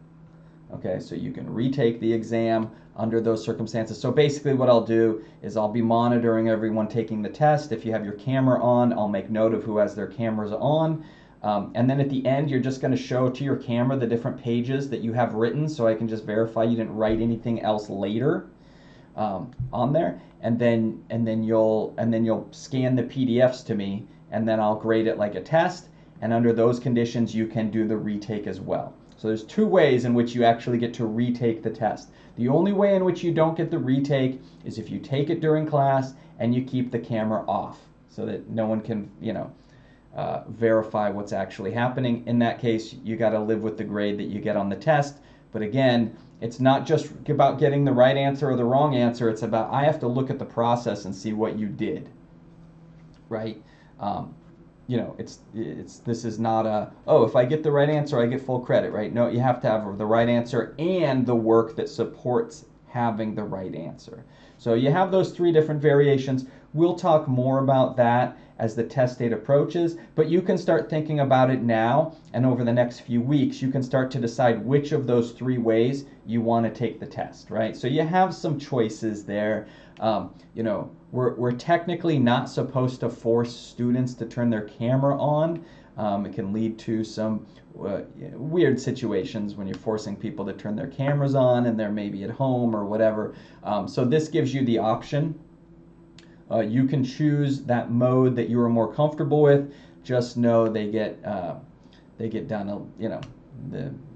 Okay, so you can retake the exam under those circumstances. So basically what I'll do is I'll be monitoring everyone taking the test. If you have your camera on, I'll make note of who has their cameras on. And then at the end, you're just going to show to your camera the different pages that you have written, so I can just verify you didn't write anything else later on there. And then you'll scan the PDFs to me, and then I'll grade it like a test. And under those conditions, you can do the retake as well. So there's two ways in which you actually get to retake the test. The only way in which you don't get the retake is if you take it during class and you keep the camera off, so that no one can, verify what's actually happening. In that case, you got to live with the grade that you get on the test. But again, it's not just about getting the right answer or the wrong answer. It's about, I have to look at the process and see what you did, right? This is not a, oh, if I get the right answer, I get full credit, right? No, you have to have the right answer and the work that supports having the right answer. So you have those three different variations. We'll talk more about that as the test date approaches, but you can start thinking about it now, and over the next few weeks, you can start to decide which of those three ways you want to take the test, right? So you have some choices there. We're technically not supposed to force students to turn their camera on. It can lead to some weird situations when you're forcing people to turn their cameras on and they're maybe at home or whatever. So this gives you the option. You can choose that mode that you are more comfortable with. Just know they get done.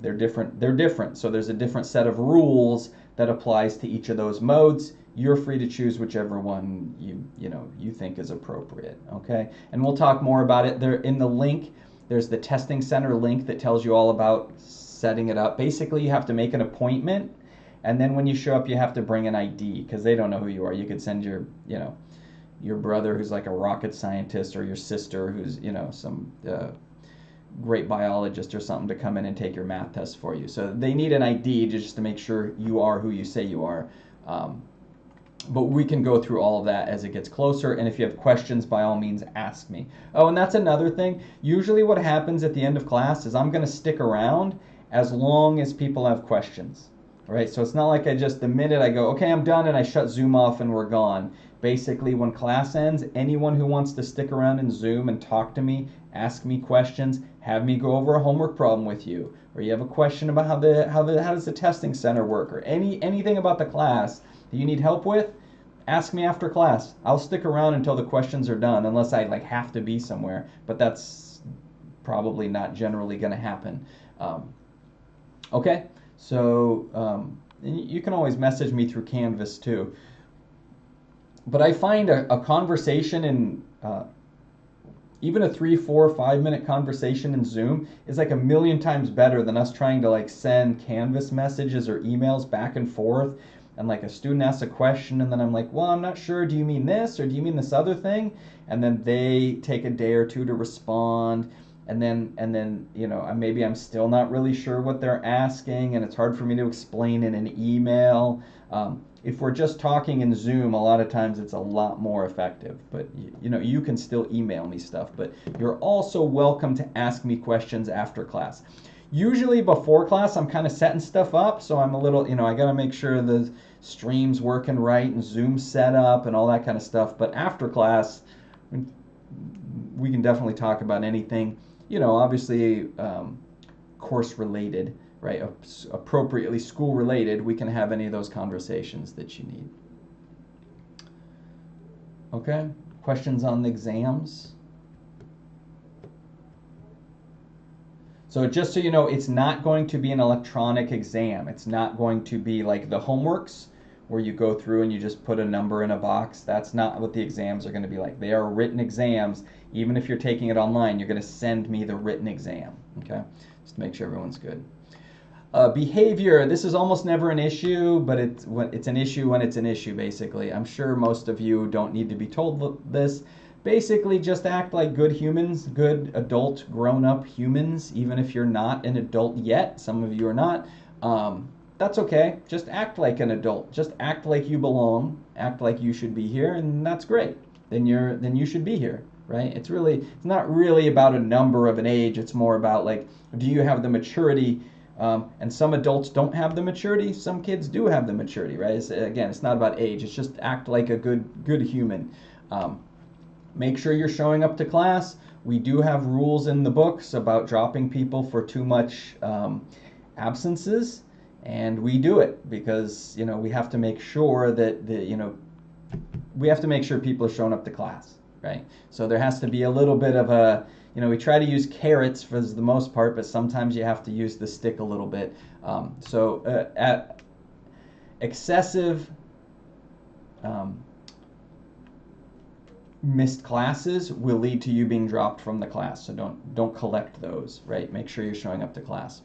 They're different. They're different. So there's a different set of rules that applies to each of those modes. You're free to choose whichever one you think is appropriate. Okay, and we'll talk more about it. There in the link, there's the testing center link that tells you all about setting it up. Basically, you have to make an appointment, and then when you show up, you have to bring an ID because they don't know who you are. You could send your brother who's like a rocket scientist, or your sister who's some great biologist or something to come in and take your math test for you. So they need an ID just to make sure you are who you say you are. But we can go through all of that as it gets closer, and if you have questions, by all means, ask me. Oh, and that's another thing. Usually what happens at the end of class is I'm going to stick around as long as people have questions. All right, so it's not like the minute I go, okay, I'm done, and I shut Zoom off and we're gone. Basically, when class ends, anyone who wants to stick around in Zoom and talk to me, ask me questions, have me go over a homework problem with you, or you have a question about how does the testing center work, or anything about the class that you need help with, ask me after class. I'll stick around until the questions are done, unless I have to be somewhere, but that's probably not generally going to happen. Okay, so you can always message me through Canvas too. But I find a conversation in even a 3, 4, 5 minute conversation in Zoom is like a million times better than us trying to send Canvas messages or emails back and forth. And a student asks a question, and then I'm like, well, I'm not sure. Do you mean this, or do you mean this other thing? And then they take a day or two to respond. And then maybe I'm still not really sure what they're asking, and it's hard for me to explain in an email. If we're just talking in Zoom, a lot of times it's a lot more effective. But you can still email me stuff, but you're also welcome to ask me questions after class. Usually before class, I'm kind of setting stuff up, so I'm a little, I got to make sure the stream's working right and Zoom's set up and all that kind of stuff. But after class, we can definitely talk about anything, obviously course related, right? Appropriately school related. We can have any of those conversations that you need. Okay, questions on the exams? So just so you know, it's not going to be an electronic exam. It's not going to be like the homeworks where you go through and you just put a number in a box. That's not what the exams are going to be like. They are written exams. Even if you're taking it online, you're going to send me the written exam, okay? Just to make sure everyone's good. Behavior, this is almost never an issue, but it's an issue when it's an issue, basically. I'm sure most of you don't need to be told this. Basically, just act like good humans, good adult, grown-up humans, even if you're not an adult yet. Some of you are not. That's okay. Just act like an adult. Just act like you belong. Act like you should be here, and that's great. Then you should be here, right? It's not really about a number of an age. It's more about, like, do you have the maturity? And some adults don't have the maturity. Some kids do have the maturity, right? It's not about age. It's just act like a good human. Make sure you're showing up to class. We do have rules in the books about dropping people for too much absences, and we do it because, you know, we have to make sure that we have to make sure people are showing up to class, right? So there has to be a little bit of a, you know, we try to use carrots for the most part, but sometimes you have to use the stick a little bit. At excessive missed classes will lead to you being dropped from the class. So don't collect those, right? Make sure you're showing up to class.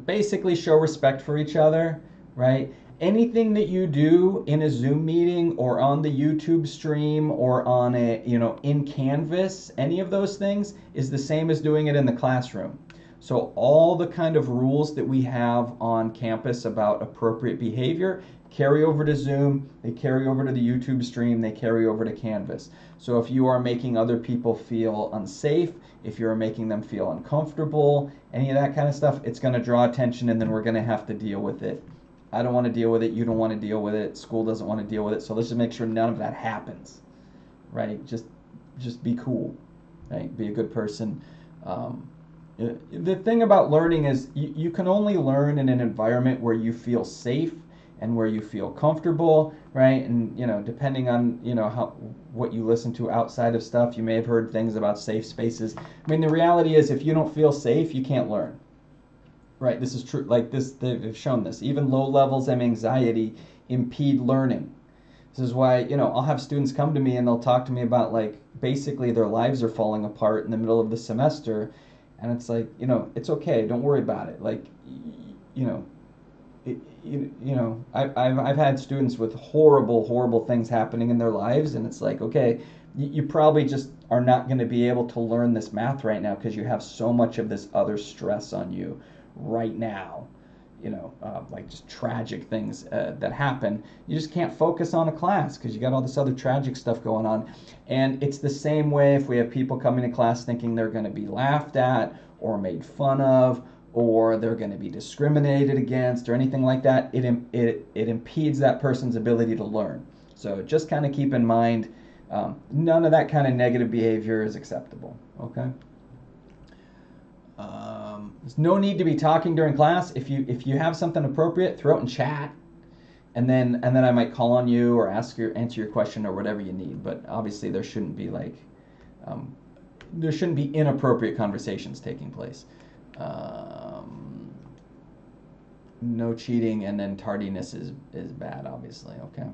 Basically show respect for each other, right? Anything that you do in a Zoom meeting or on the YouTube stream or on a, you know, in Canvas, any of those things is the same as doing it in the classroom. So all the kind of rules that we have on campus about appropriate behavior carry over to Zoom, they carry over to the YouTube stream, they carry over to Canvas. So if you are making other people feel unsafe, if you're making them feel uncomfortable, any of that kind of stuff, it's going to draw attention, and then we're going to have to deal with it. I don't want to deal with it, you don't want to deal with it, school doesn't want to deal with it, so let's just make sure none of that happens, right? Just be cool, right? Be a good person. The thing about learning is you can only learn in an environment where you feel safe and where you feel comfortable, right? And, you know, depending on, you know, what you listen to outside of stuff, you may have heard things about safe spaces. I mean, the reality is if you don't feel safe, you can't learn. Right, this is true. Like this, they've shown this. Even low levels of anxiety impede learning. This is why, you know, I'll have students come to me and they'll talk to me about, like, basically their lives are falling apart in the middle of the semester, and it's like, you know, it's okay. Don't worry about it. Like, you know, I've had students with horrible things happening in their lives, and it's like, okay, you probably just are not going to be able to learn this math right now because you have so much of this other stress on you right now, you know, like just tragic things that happen. You just can't focus on a class because you got all this other tragic stuff going on. And it's the same way if we have people coming to class thinking they're going to be laughed at or made fun of, or they're going to be discriminated against or anything like that. It impedes that person's ability to learn. So just kind of keep in mind, none of that kind of negative behavior is acceptable, okay? There's no need to be talking during class. If you have something appropriate, throw it in chat, and then I might call on you or answer your question or whatever you need. But obviously there shouldn't be inappropriate conversations taking place. No cheating, and then tardiness is bad, obviously. Okay.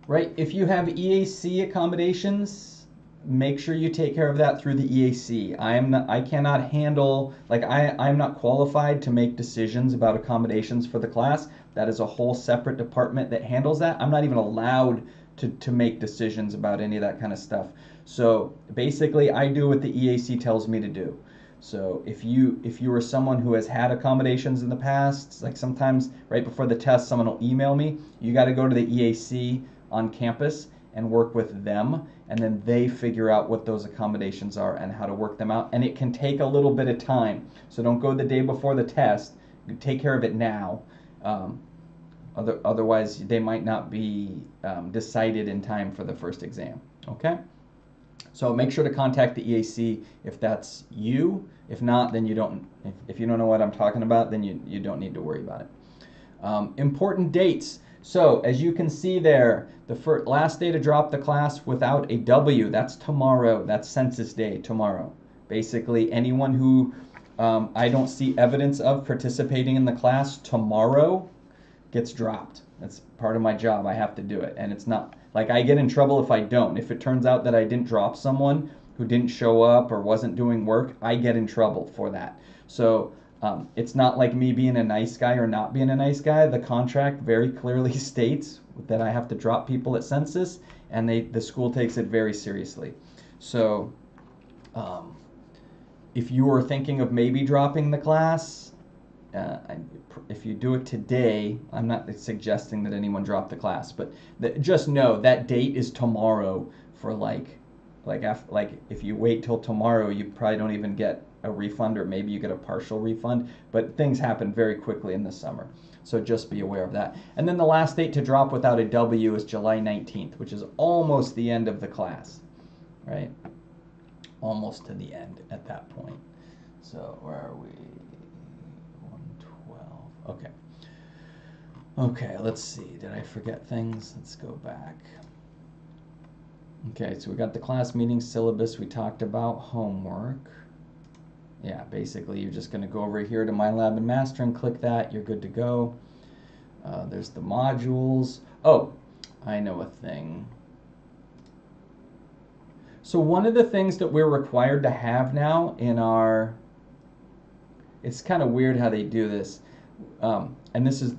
Right, if you have EAC accommodations, make sure you take care of that through the EAC. I cannot handle, like, I'm not qualified to make decisions about accommodations for the class. That is a whole separate department that handles that. I'm not even allowed to make decisions about any of that kind of stuff. So basically I do what the EAC tells me to do. So if you are someone who has had accommodations in the past, like sometimes right before the test someone will email me, you got to go to the EAC on campus and work with them, and then they figure out what those accommodations are and how to work them out. And it can take a little bit of time, so don't go the day before the test. Take care of it now. Otherwise they might not be decided in time for the first exam. Okay, so make sure to contact the EAC if that's you. If not, then you don't. If you don't know what I'm talking about, then you don't need to worry about it. Important dates. So as you can see there, the last day to drop the class without a W, that's tomorrow. That's Census Day tomorrow. Basically, anyone who I don't see evidence of participating in the class tomorrow gets dropped. That's part of my job. I have to do it. And it's not like I get in trouble if I don't. If it turns out that I didn't drop someone who didn't show up or wasn't doing work, I get in trouble for that. So it's not like me being a nice guy or not being a nice guy. The contract very clearly states that I have to drop people at census, and the school takes it very seriously. So if you are thinking of maybe dropping the class, if you do it today, I'm not suggesting that anyone drop the class, but just know that date is tomorrow. For like if you wait till tomorrow, you probably don't even get a refund, or maybe you get a partial refund. But things happen very quickly in the summer, so just be aware of that. And then the last date to drop without a W is July 19th, which is almost the end of the class, right? Almost to the end at that point. So where are we? 112. Okay. Okay, let's see. Did I forget things? Let's go back. Okay, so we got the class meeting syllabus. We talked about homework. Yeah, basically you're just going to go over here to My Lab and Master and click that. You're good to go. There's the modules. Oh, I know a thing. So one of the things that we're required to have now in our, it's kind of weird how they do this, and this is,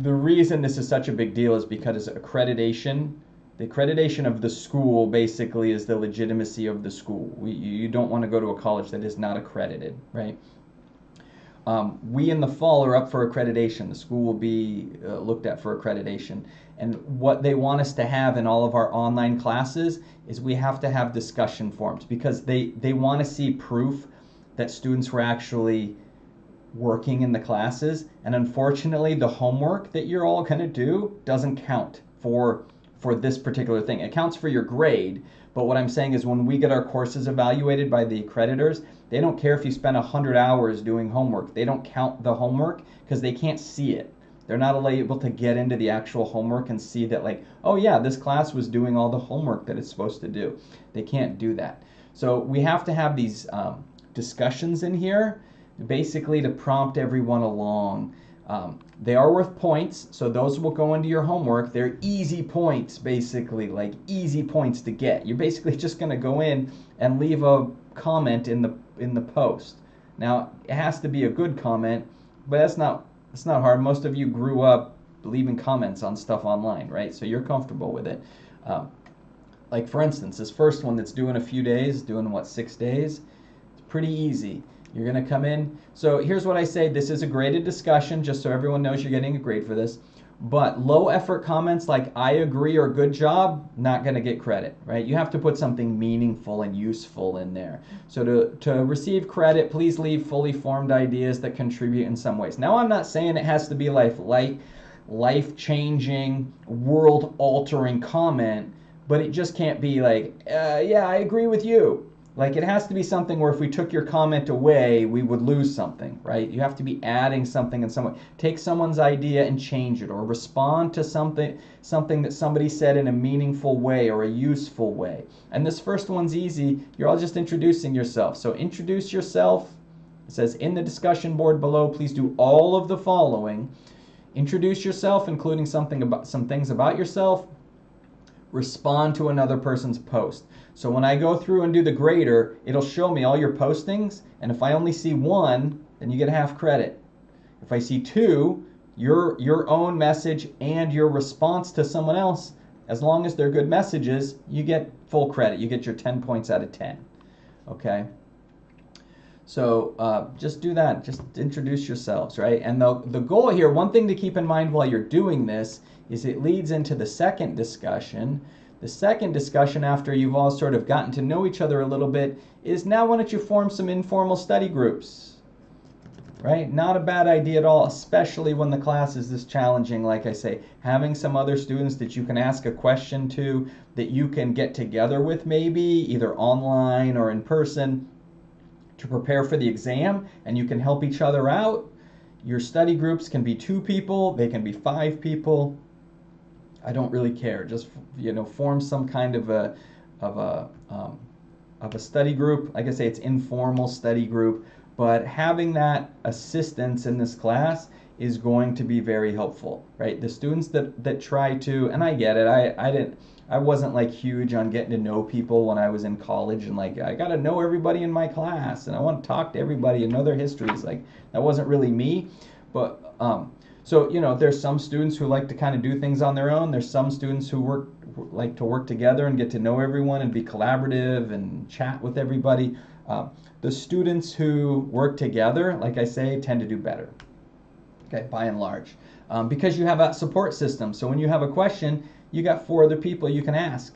the reason this is such a big deal is because accreditation, the accreditation of the school basically is the legitimacy of the school. You don't want to go to a college that is not accredited, right? We in the fall are up for accreditation. The school will be looked at for accreditation. And what they want us to have in all of our online classes is we have to have discussion forums, because they want to see proof that students were actually working in the classes. And unfortunately, the homework that you're all going to do doesn't count for this particular thing. It counts for your grade, but what I'm saying is when we get our courses evaluated by the accreditors, they don't care if you spend 100 hours doing homework. They don't count the homework because they can't see it. They're not able to get into the actual homework and see that, like, oh yeah, this class was doing all the homework that it's supposed to do. They can't do that. So we have to have these discussions in here basically to prompt everyone along. They are worth points, so those will go into your homework. They're easy points, basically, like easy points to get. You're basically just going to go in and leave a comment in the post. Now, it has to be a good comment, but it's not hard. Most of you grew up leaving comments on stuff online, right? So you're comfortable with it. Like for instance, this first one that's doing a few days, doing what, 6 days? It's pretty easy. You're going to come in. So here's what I say. This is a graded discussion, just so everyone knows you're getting a grade for this. But low effort comments like I agree or good job, not going to get credit, right? You have to put something meaningful and useful in there. So to receive credit, please leave fully formed ideas that contribute in some ways. Now, I'm not saying it has to be life-changing, world-altering comment, but it just can't be like, yeah, I agree with you. Like, it has to be something where if we took your comment away, we would lose something, right? You have to be adding something in some way. Take someone's idea and change it, or respond to something that somebody said in a meaningful way or a useful way. And this first one's easy. You're all just introducing yourself. So introduce yourself. It says in the discussion board below, please do all of the following. Introduce yourself, including some things about yourself. Respond to another person's post. So when I go through and do the grader, it'll show me all your postings, and if I only see one, then you get half credit. If I see two, your own message and your response to someone else, as long as they're good messages, you get full credit. You get your 10 points out of 10. Okay? So just do that. Just introduce yourselves, right? And the goal here, one thing to keep in mind while you're doing this, is it leads into the second discussion. The second discussion, after you've all sort of gotten to know each other a little bit, is now why don't you form some informal study groups, right? Not a bad idea at all, especially when the class is this challenging. Like I say, having some other students that you can ask a question to, that you can get together with maybe, either online or in person, to prepare for the exam, and you can help each other out. Your study groups can be 2 people, they can be 5 people. I don't really care. Just form some kind of a a study group. Like I say, it's informal study group, but having that assistance in this class is going to be very helpful, right? The students that try to, and I get it, I wasn't like huge on getting to know people when I was in college, and like I got to know everybody in my class and I want to talk to everybody and know their histories. Like that wasn't really me. But so there's some students who like to kind of do things on their own. There's some students who like to work together and get to know everyone and be collaborative and chat with everybody. The students who work together, like I say, tend to do better, okay, by and large, because you have a support system. So when you have a question, you got 4 other people you can ask,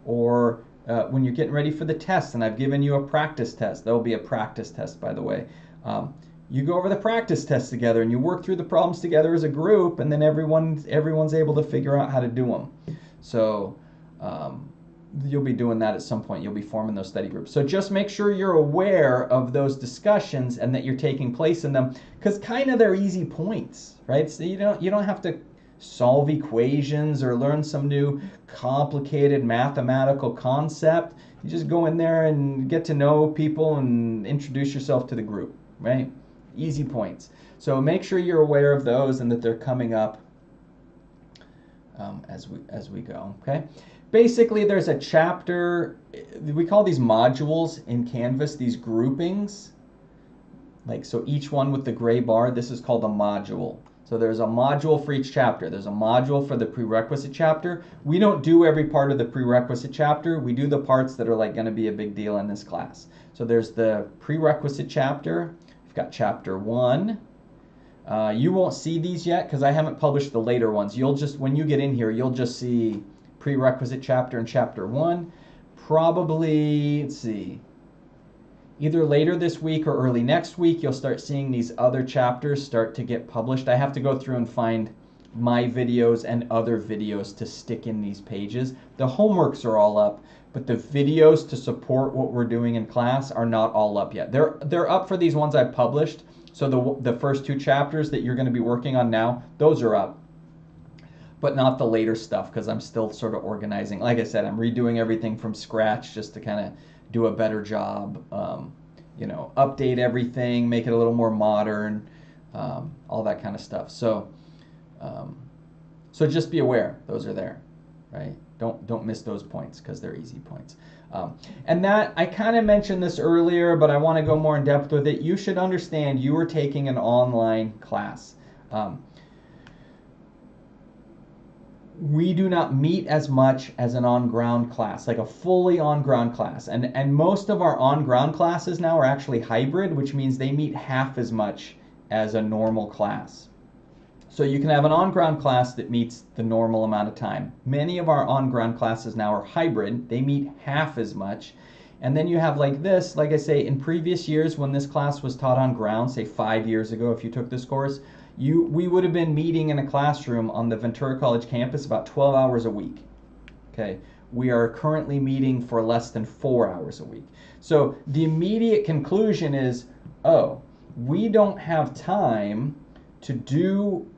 or when you're getting ready for the test and I've given you a practice test. There'll be a practice test, by the way. You go over the practice test together and you work through the problems together as a group, and then everyone's able to figure out how to do them. So you'll be doing that at some point. You'll be forming those study groups. So just make sure you're aware of those discussions and that you're taking place in them, because kind of they're easy points, right? So you don't have to solve equations or learn some new complicated mathematical concept. You just go in there and get to know people and introduce yourself to the group, right? Easy points. So make sure you're aware of those and that they're coming up as we go, okay? Basically, there's a chapter, we call these modules in Canvas, these groupings. Like, so each one with the gray bar, this is called a module. So there's a module for each chapter. There's a module for the prerequisite chapter. We don't do every part of the prerequisite chapter. We do the parts that are like going to be a big deal in this class. So there's the prerequisite chapter. We've got chapter 1. You won't see these yet because I haven't published the later ones. You'll just, when you get in here, you'll just see prerequisite chapter and chapter 1. Probably, let's see, either later this week or early next week, you'll start seeing these other chapters start to get published. I have to go through and find my videos and other videos to stick in these pages. The homeworks are all up, but the videos to support what we're doing in class are not all up yet. They're up for these ones I published. So the first 2 chapters that you're going to be working on now, those are up, but not the later stuff because I'm still sort of organizing. Like I said, I'm redoing everything from scratch just to kind of do a better job, update everything, make it a little more modern, all that kind of stuff. So just be aware, those are there, right? Don't miss those points because they're easy points. And that, I kind of mentioned this earlier, but I want to go more in depth with it. You should understand you are taking an online class. We do not meet as much as an on-ground class, like a fully on-ground class. And most of our on-ground classes now are actually hybrid, which means they meet half as much as a normal class. So you can have an on-ground class that meets the normal amount of time. Many of our on-ground classes now are hybrid. They meet half as much. And then you have like this, like I say, in previous years when this class was taught on ground, say 5 years ago if you took this course, we would have been meeting in a classroom on the Ventura College campus about 12 hours a week. Okay, we are currently meeting for less than 4 hours a week. So the immediate conclusion is, oh, we don't have time to do,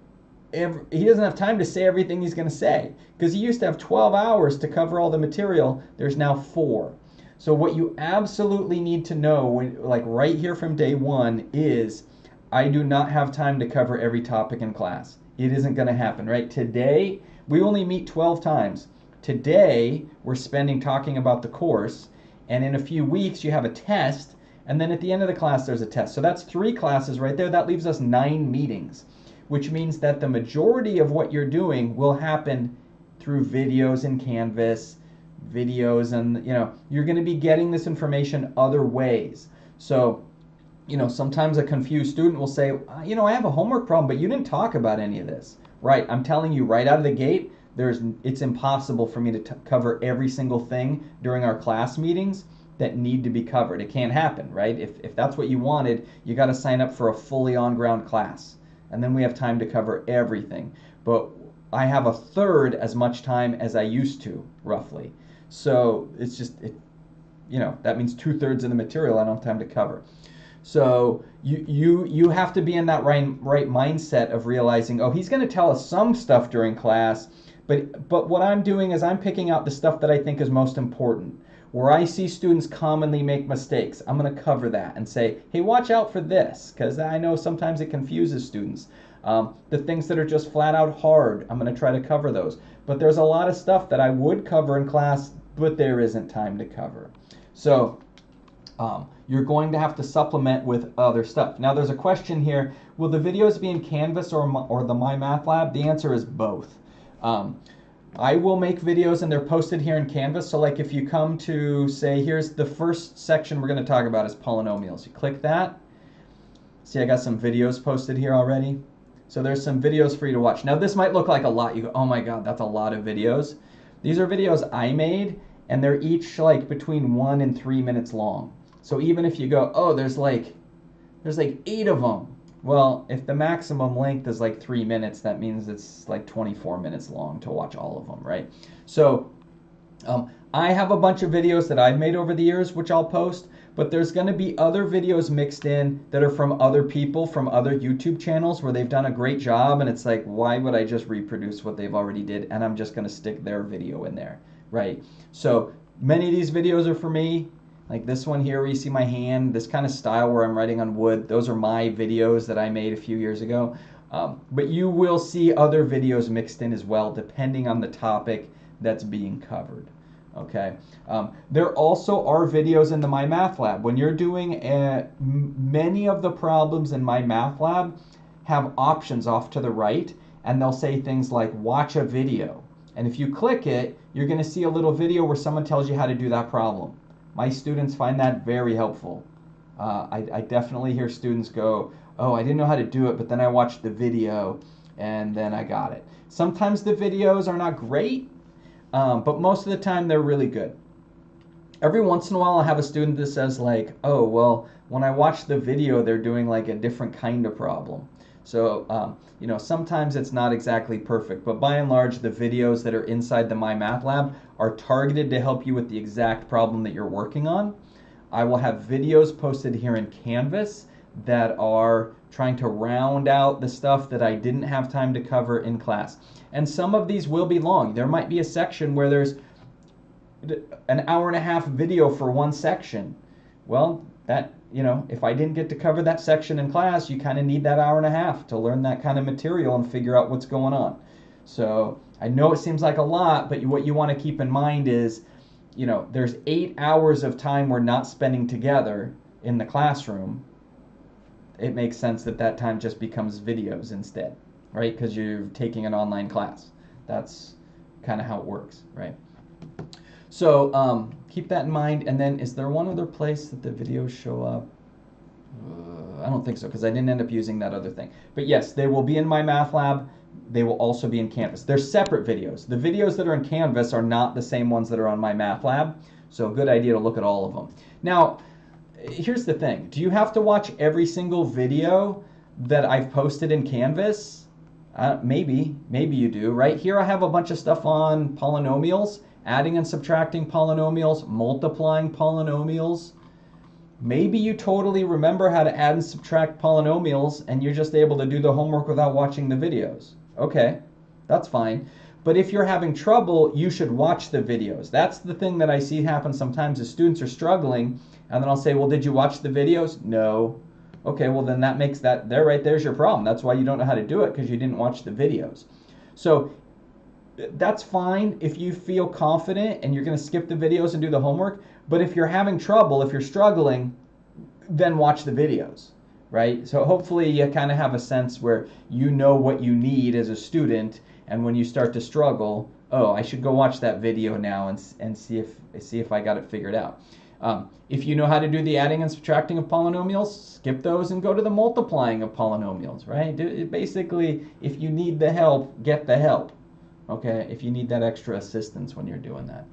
he doesn't have time to say everything he's going to say because he used to have 12 hours to cover all the material. There's now 4. So what you absolutely need to know, like right here from day 1, is I do not have time to cover every topic in class. It isn't going to happen, right? Today, we only meet 12 times. Today, we're spending talking about the course, and in a few weeks, you have a test, and then at the end of the class, there's a test. So that's 3 classes right there. That leaves us 9 meetings, which means that the majority of what you're doing will happen through videos in Canvas, videos, and you're going to be getting this information other ways. So sometimes a confused student will say, I have a homework problem, but you didn't talk about any of this. Right, I'm telling you right out of the gate, it's impossible for me to cover every single thing during our class meetings that need to be covered. It can't happen, right? If that's what you wanted, you got to sign up for a fully on-ground class. And then we have time to cover everything. But I have a third as much time as I used to, roughly. So it's just, that means 2/3 of the material I don't have time to cover. So you have to be in that right mindset of realizing, oh, he's going to tell us some stuff during class, but what I'm doing is I'm picking out the stuff that I think is most important. where I see students commonly make mistakes, I'm going to cover that and say, hey, watch out for this, because I know sometimes it confuses students. The things that are just flat out hard, I'm going to try to cover those. But there's a lot of stuff that I would cover in class, but there isn't time to cover. So you're going to have to supplement with other stuff. Now there's a question here, will the videos be in Canvas or the My Math Lab? The answer is both. I will make videos and they're posted here in Canvas. So like if you come to, say, here's the first section we're going to talk about is polynomials. You click that. See, I got some videos posted here already. So there's some videos for you to watch. Now this might look like a lot. You go, oh my God, that's a lot of videos. These are videos I made and they're each like between 1 and 3 minutes long. So even if you go, oh, there's like 8 of them. Well, if the maximum length is like 3 minutes, that means it's like 24 minutes long to watch all of them, right? So I have a bunch of videos that I've made over the years, which I'll post, but there's going to be other videos mixed in that are from other people, from other YouTube channels where they've done a great job, and it's like, why would I just reproduce what they've already did? And I'm just going to stick their video in there, right? So many of these videos are for me. Like this one here where you see my hand, this kind of style where I'm writing on wood, those are my videos that I made a few years ago. But you will see other videos mixed in as well, depending on the topic that's being covered. Okay. There also are videos in the My Math Lab. When you're doing many of the problems in My Math Lab have options off to the right, and they'll say things like watch a video. And if you click it, you're going to see a little video where someone tells you how to do that problem. My students find that very helpful. I definitely hear students go, oh, I didn't know how to do it, but then I watched the video and then I got it. Sometimes the videos are not great, but most of the time they're really good. Every once in a while I'll have a student that says like, oh, well, when I watch the video, they're doing like a different kind of problem. So, you know, sometimes it's not exactly perfect, but by and large, the videos that are inside the My Math Lab are targeted to help you with the exact problem that you're working on. I will have videos posted here in Canvas that are trying to round out the stuff that I didn't have time to cover in class. And some of these will be long. There might be a section where there's an hour-and-a-half video for one section. Well, that, you know, if I didn't get to cover that section in class, you kind of need that hour and a half to learn that kind of material and figure out what's going on. So I know it seems like a lot, but what you want to keep in mind is, you know, there's 8 hours of time we're not spending together in the classroom. It makes sense that that time just becomes videos instead, right? Because you're taking an online class. That's kind of how it works, right? So keep that in mind. And then is there one other place that the videos show up? I don't think so, because I didn't end up using that other thing. But yes, they will be in My Math Lab. They will also be in Canvas. They're separate videos. The videos that are in Canvas are not the same ones that are on My Math Lab. So a good idea to look at all of them. Now, here's the thing. Do you have to watch every single video that I've posted in Canvas? Maybe you do. Right here I have a bunch of stuff on polynomials, adding and subtracting polynomials, multiplying polynomials. Maybe you totally remember how to add and subtract polynomials and you're just able to do the homework without watching the videos. Okay, that's fine. But if you're having trouble, you should watch the videos. That's the thing that I see happen sometimes is students are struggling and then I'll say, well, did you watch the videos? No. Okay, well then that makes that, there's your problem. That's why you don't know how to do it, because you didn't watch the videos. So that's fine if you feel confident and you're going to skip the videos and do the homework. But if you're having trouble, if you're struggling, then watch the videos, right? So hopefully you kind of have a sense where you know what you need as a student, and when you start to struggle, oh, I should go watch that video now and see if I got it figured out. If you know how to do the adding and subtracting of polynomials, skip those and go to the multiplying of polynomials, right? Basically, if you need the help, get the help. Okay, if you need that extra assistance when you're doing that.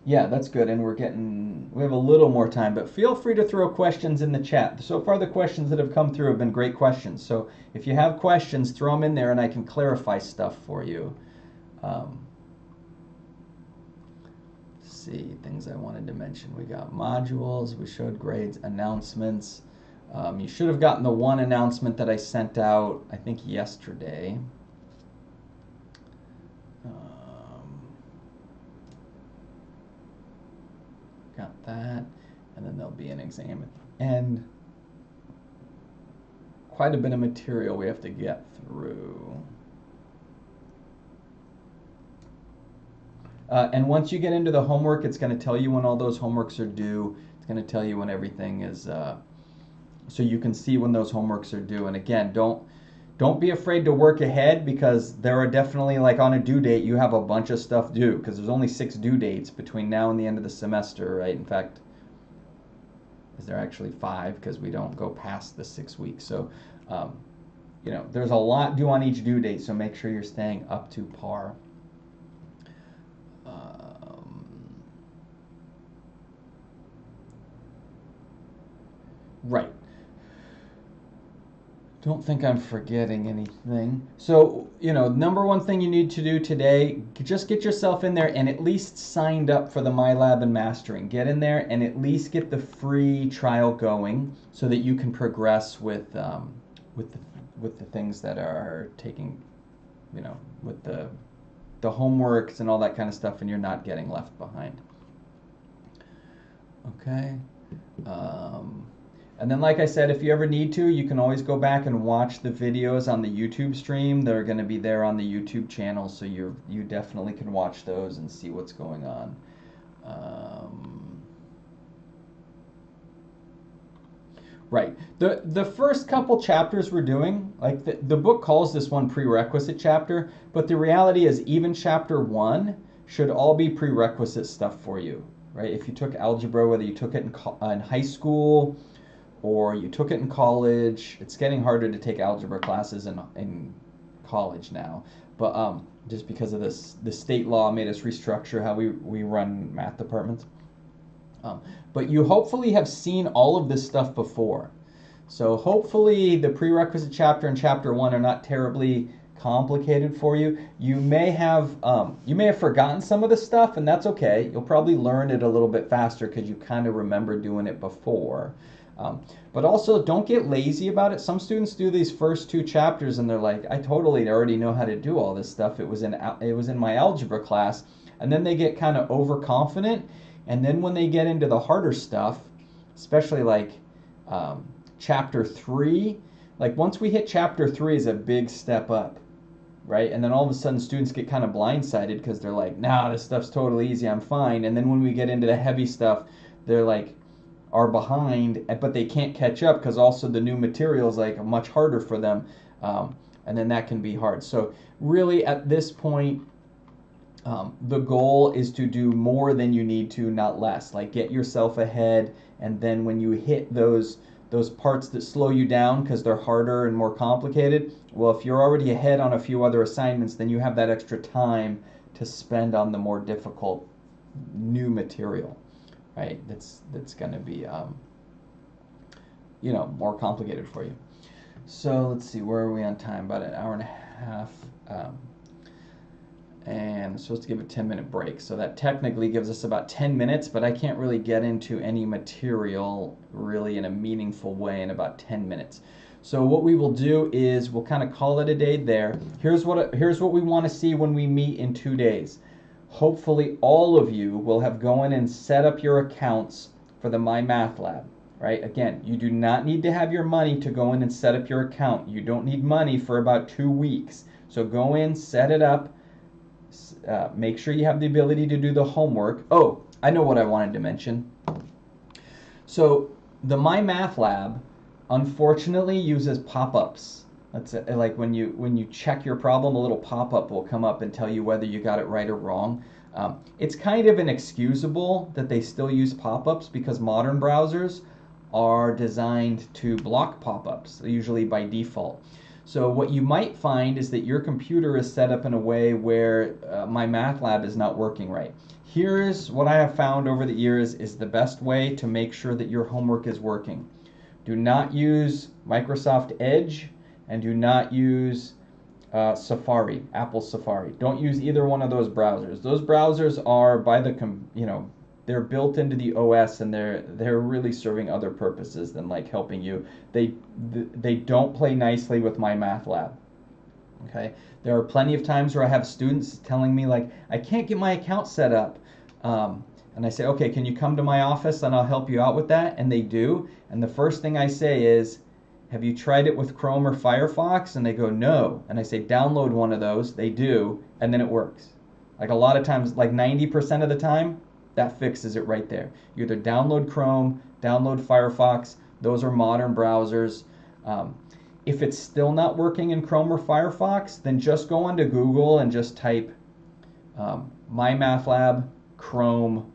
Yeah, that's good, and we have a little more time, but feel free to throw questions in the chat. So far the questions that have come through have been great questions, so if you have questions, throw them in there and I can clarify stuff for you. Let's see, things I wanted to mention. We got modules, we showed grades, announcements. You should have gotten the one announcement that I sent out, I think yesterday. that, and then there'll be an exam at the end. Quite a bit of material we have to get through. And once you get into the homework, it's going to tell you when all those homeworks are due. It's going to tell you when everything is, so you can see when those homeworks are due. And again, don't be afraid to work ahead, because there are definitely, like on a due date, you have a bunch of stuff due, because there's only 6 due dates between now and the end of the semester, right? In fact, is there actually 5, because we don't go past the 6 weeks. So, you know, there's a lot due on each due date, so make sure you're staying up to par. Right. Don't think I'm forgetting anything. So, you know, number one thing you need to do today, just get yourself in there and at least signed up for the MyLab and Mastering. Get in there and at least get the free trial going so that you can progress with the things that are taking, you know, with the homeworks and all that kind of stuff, and you're not getting left behind. Okay. And then, like I said, if you ever need to, you can always go back and watch the videos on the YouTube stream. They're going to be there on the YouTube channel, so you definitely can watch those and see what's going on. Right. The first couple chapters we're doing, like the book calls this one prerequisite chapter, but the reality is even chapter 1 should all be prerequisite stuff for you, right? If you took algebra, whether you took it in high school or you took it in college, it's getting harder to take algebra classes in college now. But just because of the state law made us restructure how we run math departments. But you hopefully have seen all of this stuff before. So hopefully the prerequisite chapter and chapter 1 are not terribly complicated for you. You may have forgotten some of the stuff, and that's okay. You'll probably learn it a little bit faster because you kind of remember doing it before. But also, don't get lazy about it. Some students do these first 2 chapters and they're like, I totally already know how to do all this stuff. It was in my algebra class. And then they get kind of overconfident. And then when they get into the harder stuff, especially like chapter 3, like once we hit chapter 3 is a big step up, right? And then all of a sudden students get kind of blindsided because they're like, nah, this stuff's totally easy, I'm fine. And then when we get into the heavy stuff, they're like, are behind, but they can't catch up because also the new material is like much harder for them, and then that can be hard. So really at this point, the goal is to do more than you need to, not less. Like get yourself ahead, and then when you hit those parts that slow you down because they're harder and more complicated, well, if you're already ahead on a few other assignments, then you have that extra time to spend on the more difficult new material. Right, that's going to be, you know, more complicated for you. So let's see, where are we on time? About an hour and a half, and I'm supposed to give a 10-minute break. So that technically gives us about 10 minutes, but I can't really get into any material really in a meaningful way in about 10 minutes. So what we will do is we'll kind of call it a day there. Here's what we want to see when we meet in 2 days. Hopefully all of you will have gone and set up your accounts for the My Math Lab, right? Again, you do not need to have your money to go in and set up your account. You don't need money for about 2 weeks. So go in, set it up, make sure you have the ability to do the homework. Oh, I know what I wanted to mention. So the My Math Lab unfortunately uses pop-ups. That's like when you check your problem, a little pop-up will come up and tell you whether you got it right or wrong. It's kind of inexcusable that they still use pop-ups because modern browsers are designed to block pop-ups, usually by default. So what you might find is that your computer is set up in a way where My Math Lab is not working right. Here's what I have found over the years is the best way to make sure that your homework is working. Do not use Microsoft Edge, and do not use Safari, Apple Safari. Don't use either one of those browsers. Those browsers are they're built into the OS, and they're really serving other purposes than like helping you. They don't play nicely with My Math Lab. Okay, there are plenty of times where I have students telling me like, I can't get my account set up. and I say, okay, can you come to my office and I'll help you out with that? And they do. And the first thing I say is, have you tried it with Chrome or Firefox? And they go, no. And I say, download one of those. They do, and then it works. Like a lot of times, like 90% of the time, that fixes it right there. You either download Chrome, download Firefox. Those are modern browsers. If it's still not working in Chrome or Firefox, then just go onto Google and just type MyMathLab Chrome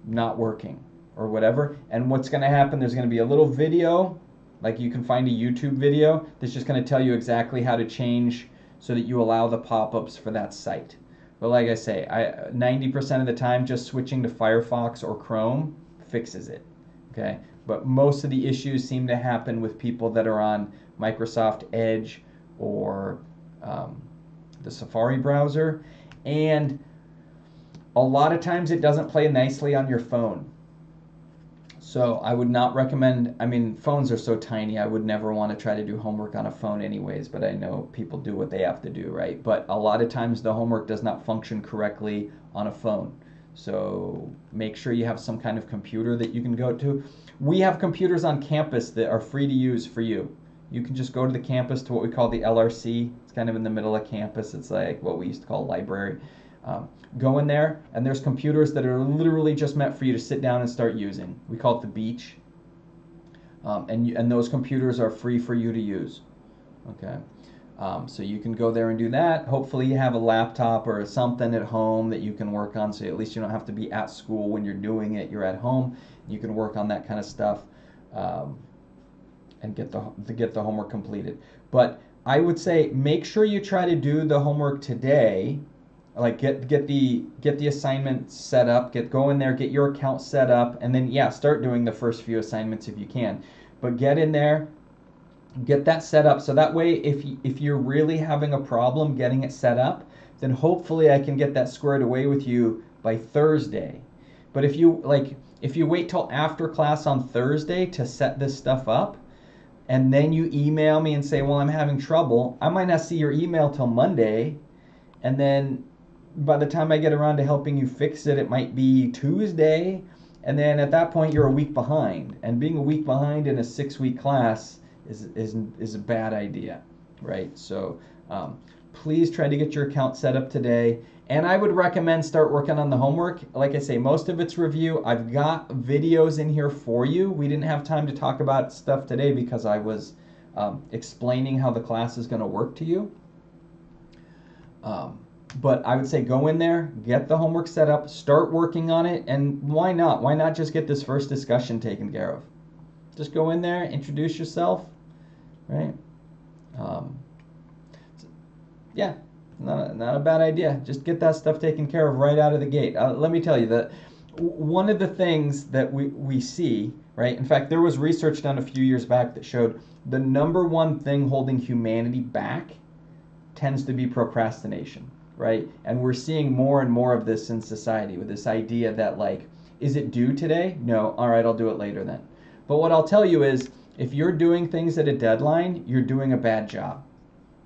not working or whatever. And what's going to happen, there's going to be a little video, like you can find a YouTube video that's just going to tell you exactly how to change so that you allow the pop-ups for that site. But like I say, 90% of the time just switching to Firefox or Chrome fixes it. Okay? But most of the issues seem to happen with people that are on Microsoft Edge or the Safari browser. And a lot of times it doesn't play nicely on your phone. So I would not recommend, I mean, phones are so tiny, I would never want to try to do homework on a phone anyways, but I know people do what they have to do, right? But a lot of times the homework does not function correctly on a phone. So make sure you have some kind of computer that you can go to. We have computers on campus that are free to use for you. You can just go to the campus to what we call the LRC. It's kind of in the middle of campus. It's like what we used to call a library. Go in there, and there's computers that are literally just meant for you to sit down and start using. We call it the beach. And those computers are free for you to use. Okay. So you can go there and do that. Hopefully you have a laptop or something at home that you can work on, so at least you don't have to be at school when you're doing it. You're at home. You can work on that kind of stuff and get the homework completed. But I would say make sure you try to do the homework today. Like get the assignment set up, go in there, get your account set up, and then yeah, start doing the first few assignments if you can. But get in there, get that set up, so that way if you're really having a problem getting it set up, then hopefully I can get that squared away with you by Thursday. But if you wait till after class on Thursday to set this stuff up, and then you email me and say, well, I'm having trouble, I might not see your email till Monday, and then by the time I get around to helping you fix it, it might be Tuesday, and then at that point you're a week behind. And being a week behind in a 6-week class is a bad idea, right? So please try to get your account set up today. And I would recommend start working on the homework. Like I say, most of it's review. I've got videos in here for you. We didn't have time to talk about stuff today because I was explaining how the class is going to work to you. But I would say go in there, get the homework set up, start working on it, and why not? Why not just get this first discussion taken care of? Just go in there, introduce yourself, right? Yeah, not a bad idea. Just get that stuff taken care of right out of the gate. Let me tell you that one of the things that we see, right? In fact, there was research done a few years back that showed the #1 thing holding humanity back tends to be procrastination. Right? And we're seeing more and more of this in society with this idea that, like, is it due today? No. All right, I'll do it later then. But what I'll tell you is, if you're doing things at a deadline, you're doing a bad job,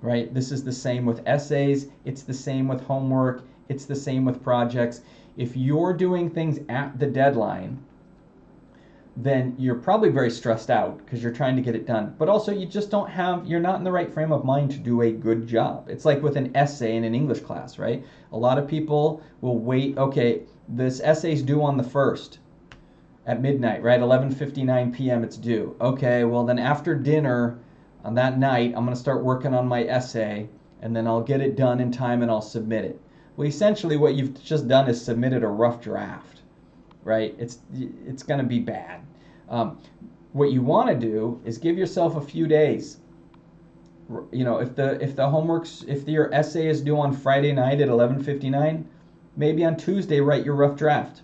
right? This is the same with essays. It's the same with homework. It's the same with projects. If you're doing things at the deadline, then you're probably very stressed out because you're trying to get it done. But also you're not in the right frame of mind to do a good job. It's like with an essay in an English class, right? A lot of people will wait, okay, this essay's due on the 1st at midnight, right? 11:59 p.m. it's due. Okay, well then after dinner on that night, I'm going to start working on my essay, and then I'll get it done in time and I'll submit it. Well, essentially what you've just done is submitted a rough draft. Right? It's going to be bad. What you want to do is give yourself a few days. You know, if your essay is due on Friday night at 11:59, maybe on Tuesday write your rough draft.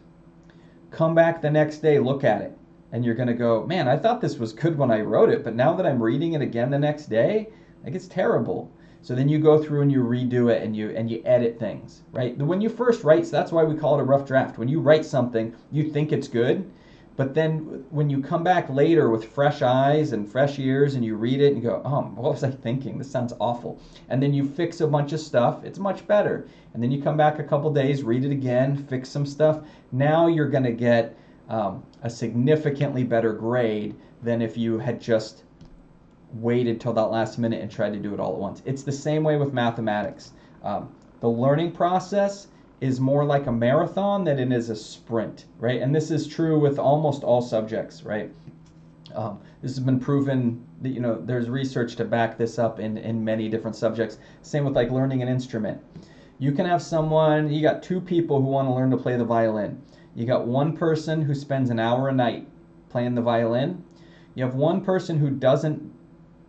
Come back the next day, look at it, and you're going to go, man, I thought this was good when I wrote it, but now that I'm reading it again the next day, like, it's terrible. So then you go through and you redo it and you edit things, right? When you first write, so that's why we call it a rough draft. When you write something, you think it's good, But then when you come back later with fresh eyes and fresh ears and you read it and you go, oh, what was I thinking? This sounds awful. And then you fix a bunch of stuff, it's much better. And then you come back a couple days, read it again, fix some stuff. Now you're going to get a significantly better grade than if you had just waited till that last minute and tried to do it all at once. It's the same way with mathematics. The learning process is more like a marathon than it is a sprint, right? And this is true with almost all subjects, right? This has been proven that, you know, there's research to back this up in many different subjects. Same with like learning an instrument. You can have someone, you got two people who want to learn to play the violin. You got one person who spends an hour a night playing the violin. You have one person who doesn't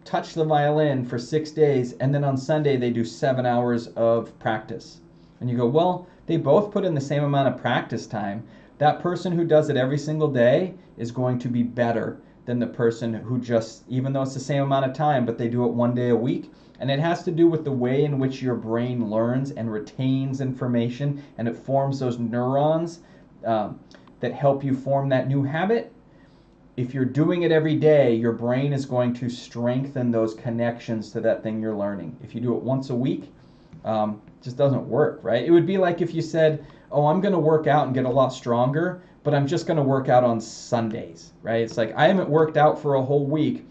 touch the violin for 6 days, and then on Sunday they do 7 hours of practice. And you go, well, they both put in the same amount of practice time. That person who does it every single day is going to be better than the person who just, even though it's the same amount of time, but they do it 1 day a week. And it has to do with the way in which your brain learns and retains information, and it forms those neurons that help you form that new habit. If you're doing it every day, your brain is going to strengthen those connections to that thing you're learning. If you do it once a week, it just doesn't work, right? It would be like if you said, oh, I'm going to work out and get a lot stronger, but I'm just going to work out on Sundays, right? It's like, I haven't worked out for a whole week.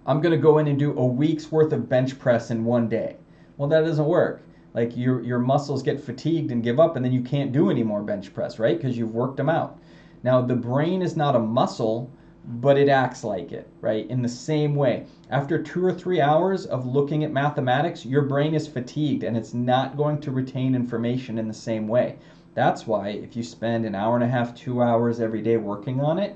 I'm going to go in and do a week's worth of bench press in 1 day. Well, that doesn't work. Like your muscles get fatigued and give up, and then you can't do any more bench press, right? Because you've worked them out. Now, the brain is not a muscle, but it acts like it, right? In the same way. After 2 or 3 hours of looking at mathematics, your brain is fatigued and it's not going to retain information in the same way. That's why if you spend an hour and a half, 2 hours every day working on it,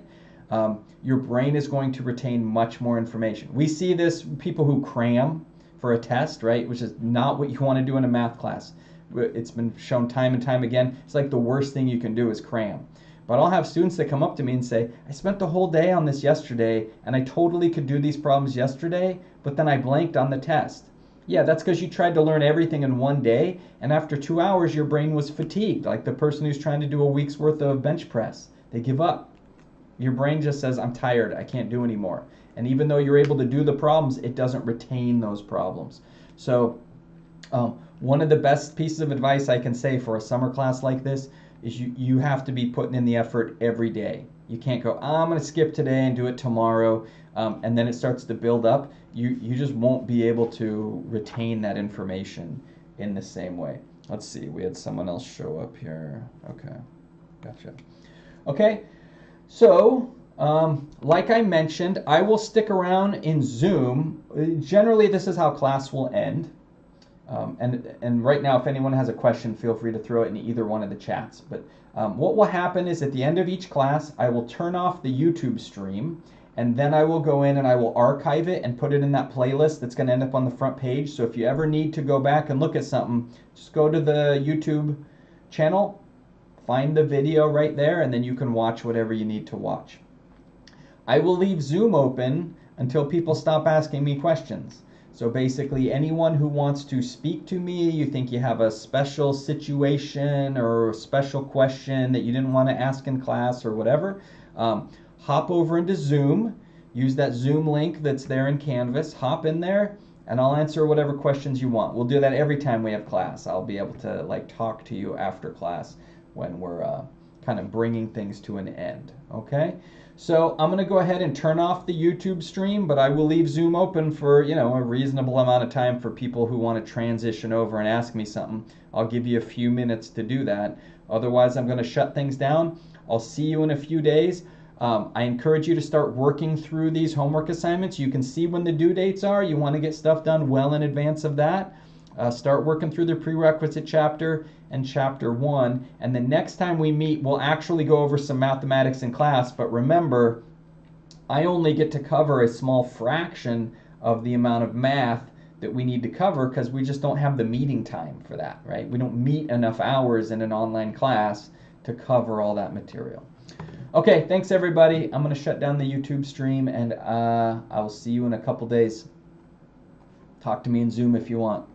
your brain is going to retain much more information. We see this, people who cram for a test, right? Which is not what you want to do in a math class. It's been shown time and time again. It's like the worst thing you can do is cram. But I'll have students that come up to me and say, I spent the whole day on this yesterday, and I totally could do these problems yesterday, but then I blanked on the test. Yeah, that's because you tried to learn everything in 1 day, and after 2 hours, your brain was fatigued, like the person who's trying to do a week's worth of bench press. They give up. Your brain just says, I'm tired, I can't do anymore. And even though you're able to do the problems, it doesn't retain those problems. So one of the best pieces of advice I can say for a summer class like this is you have to be putting in the effort every day. You can't go, I'm going to skip today and do it tomorrow, and then it starts to build up. You just won't be able to retain that information in the same way. Let's see, we had someone else show up here. Okay, gotcha. Okay, so like I mentioned, I will stick around in Zoom. Generally, this is how class will end. And right now, if anyone has a question, feel free to throw it in either one of the chats. But what will happen is at the end of each class, I will turn off the YouTube stream, and then I will go in and I will archive it and put it in that playlist that's going to end up on the front page. So if you ever need to go back and look at something, just go to the YouTube channel, find the video right there, and then you can watch whatever you need to watch. I will leave Zoom open until people stop asking me questions. So basically, anyone who wants to speak to me, you think you have a special situation or a special question that you didn't want to ask in class or whatever, hop over into Zoom, use that Zoom link that's there in Canvas, hop in there, and I'll answer whatever questions you want. We'll do that every time we have class. I'll be able to like talk to you after class when we're kind of bringing things to an end, okay? So I'm going to go ahead and turn off the YouTube stream, but I will leave Zoom open for, you know, a reasonable amount of time for people who want to transition over and ask me something. I'll give you a few minutes to do that. Otherwise, I'm going to shut things down. I'll see you in a few days. I encourage you to start working through these homework assignments. You can see when the due dates are. You want to get stuff done well in advance of that. Start working through the prerequisite chapter and chapter 1, and the next time we meet we'll actually go over some mathematics in class. But remember, I only get to cover a small fraction of the amount of math that we need to cover because we just don't have the meeting time for that, right? We don't meet enough hours in an online class to cover all that material. Okay, thanks everybody. I'm going to shut down the YouTube stream, and I will see you in a couple days. Talk to me in Zoom if you want.